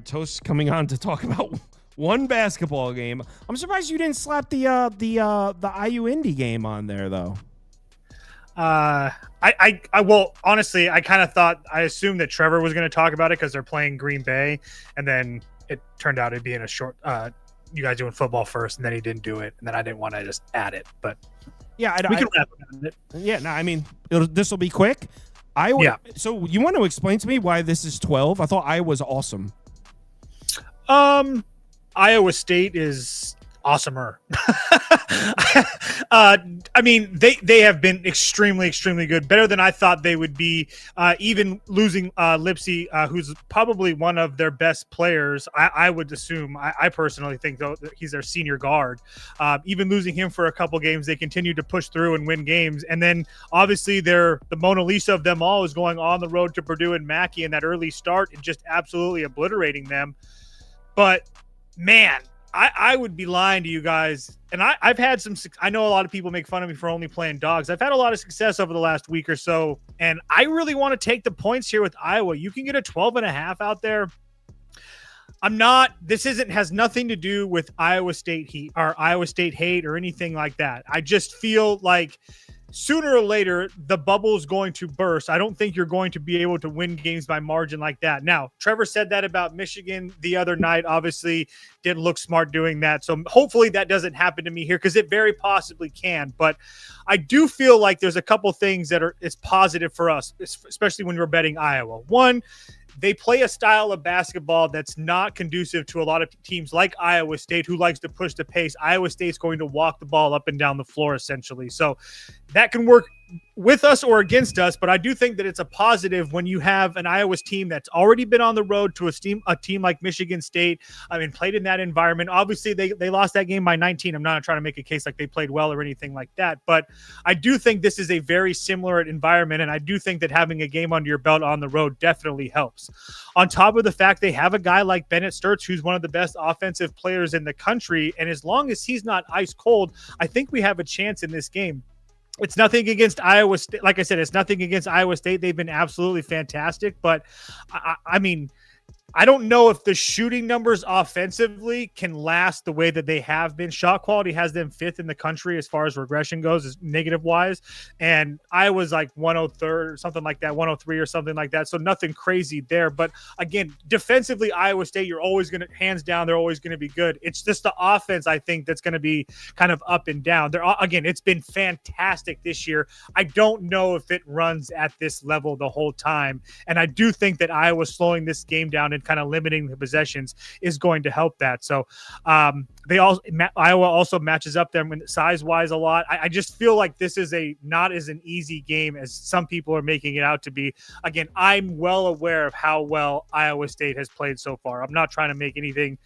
S1: Toast coming on to talk about one basketball game. I'm surprised you didn't slap the IU Indy game on there though.
S6: Well, honestly, I assumed that Trevor was going to talk about it because they're playing Green Bay, and then it turned out it'd be in a short. You guys doing football first, and then he didn't do it, and then I didn't want to just add it, but
S1: yeah,
S6: we can wrap it.
S1: Yeah, no, I mean this will be quick. So you want to explain to me why this is 12? I thought Iowa was awesome.
S6: Iowa State is awesomer. I mean, they have been extremely, extremely good. Better than I thought they would be. Even losing Lipsy, who's probably one of their best players, I would assume. I personally think, though, that he's their senior guard. Even losing him for a couple games, they continue to push through and win games. And then, obviously, the Mona Lisa of them all is going on the road to Purdue and Mackey in that early start and just absolutely obliterating them. But, man, I would be lying to you guys. And I've had some – I know a lot of people make fun of me for only playing dogs. I've had a lot of success over the last week or so, and I really want to take the points here with Iowa. You can get a 12.5 out there. I'm not – this has nothing to do with Iowa State heat or Iowa State hate or anything like that. I just feel like – sooner or later, the bubble is going to burst. I don't think you're going to be able to win games by margin like that. Now, Trevor said that about Michigan the other night. Obviously, didn't look smart doing that. So hopefully that doesn't happen to me here because it very possibly can. But I do feel like there's a couple things that it's positive for us, especially when we're betting Iowa. One, they play a style of basketball that's not conducive to a lot of teams like Iowa State, who likes to push the pace. Iowa State's going to walk the ball up and down the floor, essentially. So that can work with us or against us, but I do think that it's a positive when you have an Iowa's team that's already been on the road to a team like Michigan State. I mean, played in that environment. Obviously, they lost that game by 19. I'm not trying to make a case like they played well or anything like that, but I do think this is a very similar environment, and I do think that having a game under your belt on the road definitely helps. On top of the fact they have a guy like Bennett Sturts, who's one of the best offensive players in the country, and as long as he's not ice cold, I think we have a chance in this game. It's nothing against Iowa State. Like I said, it's nothing against Iowa State. They've been absolutely fantastic. But, I mean, I don't know if the shooting numbers offensively can last the way that they have been. Shot quality has them 5th in the country as far as regression goes, is negative wise. And I was like 103rd or something like that, 103 or something like that. So nothing crazy there. But again, defensively, Iowa State, you're always going to, hands down, they're always going to be good. It's just the offense, I think, that's going to be kind of up and down. Again, it's been fantastic this year. I don't know if it runs at this level the whole time. And I do think that Iowa slowing this game down and kind of limiting the possessions is going to help that. So Iowa also matches up them size wise a lot. I just feel like this is not as an easy game as some people are making it out to be. Again, I'm well aware of how well Iowa State has played so far. I'm not trying to make anything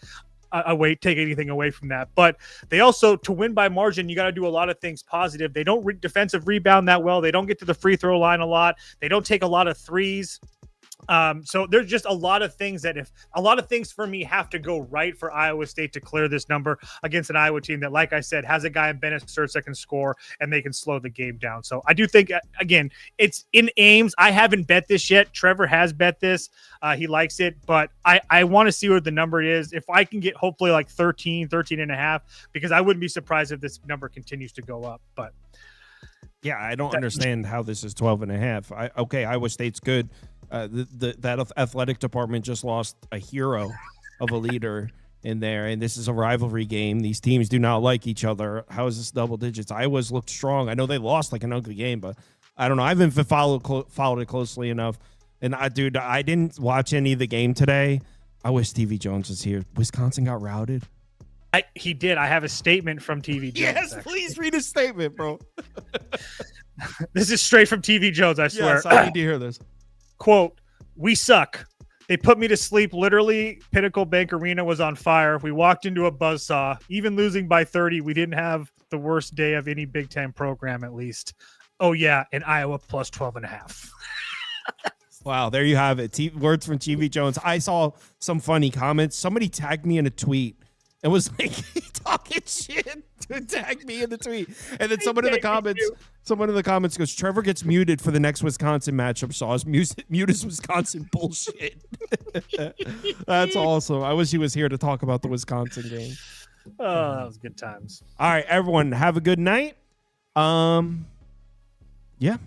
S6: take anything away from that, but they also, to win by margin, you got to do a lot of things positive. They don't defensive rebound that well. They don't get to the free throw line a lot. They don't take a lot of threes. So there's just a lot of things for me have to go right for Iowa State to clear this number against an Iowa team that, like I said, has a guy in Bennett Sturts that can score and they can slow the game down. So I do think, again, it's in Ames. I haven't bet this yet. Trevor has bet this. He likes it, but I want to see what the number is. If I can get hopefully like 13 and a half, because I wouldn't be surprised if this number continues to go up. But
S1: yeah, I don't understand how this is 12 and a half. Okay, Iowa State's good. That athletic department just lost a hero of a leader in there, and this is a rivalry game. These teams do not like each other. How is this double digits? Iowa's looked strong. I know they lost like an ugly game, but I don't know. I haven't followed it closely enough. And I didn't watch any of the game today. I wish Stevie Jones was here. Wisconsin got routed.
S6: He did. I have a statement from TV Jones.
S1: Yes, please read a statement, bro.
S6: This is straight from TV Jones, I swear.
S1: Yes, I need to hear this.
S6: Quote, "We suck. They put me to sleep. Literally, Pinnacle Bank Arena was on fire. We walked into a buzzsaw. Even losing by 30, we didn't have the worst day of any Big Ten program, at least. Oh, yeah, and Iowa plus 12 and a half."
S1: Wow, there you have it. Words from TV Jones. I saw some funny comments. Somebody tagged me in a tweet and was like, talking shit to tag me in the tweet. And then someone in the comments goes, "Trevor gets muted for the next Wisconsin matchup. So I was mute his Wisconsin bullshit." That's awesome. I wish he was here to talk about the Wisconsin game.
S6: Oh, that was good times.
S1: All right, everyone, have a good night. Yeah.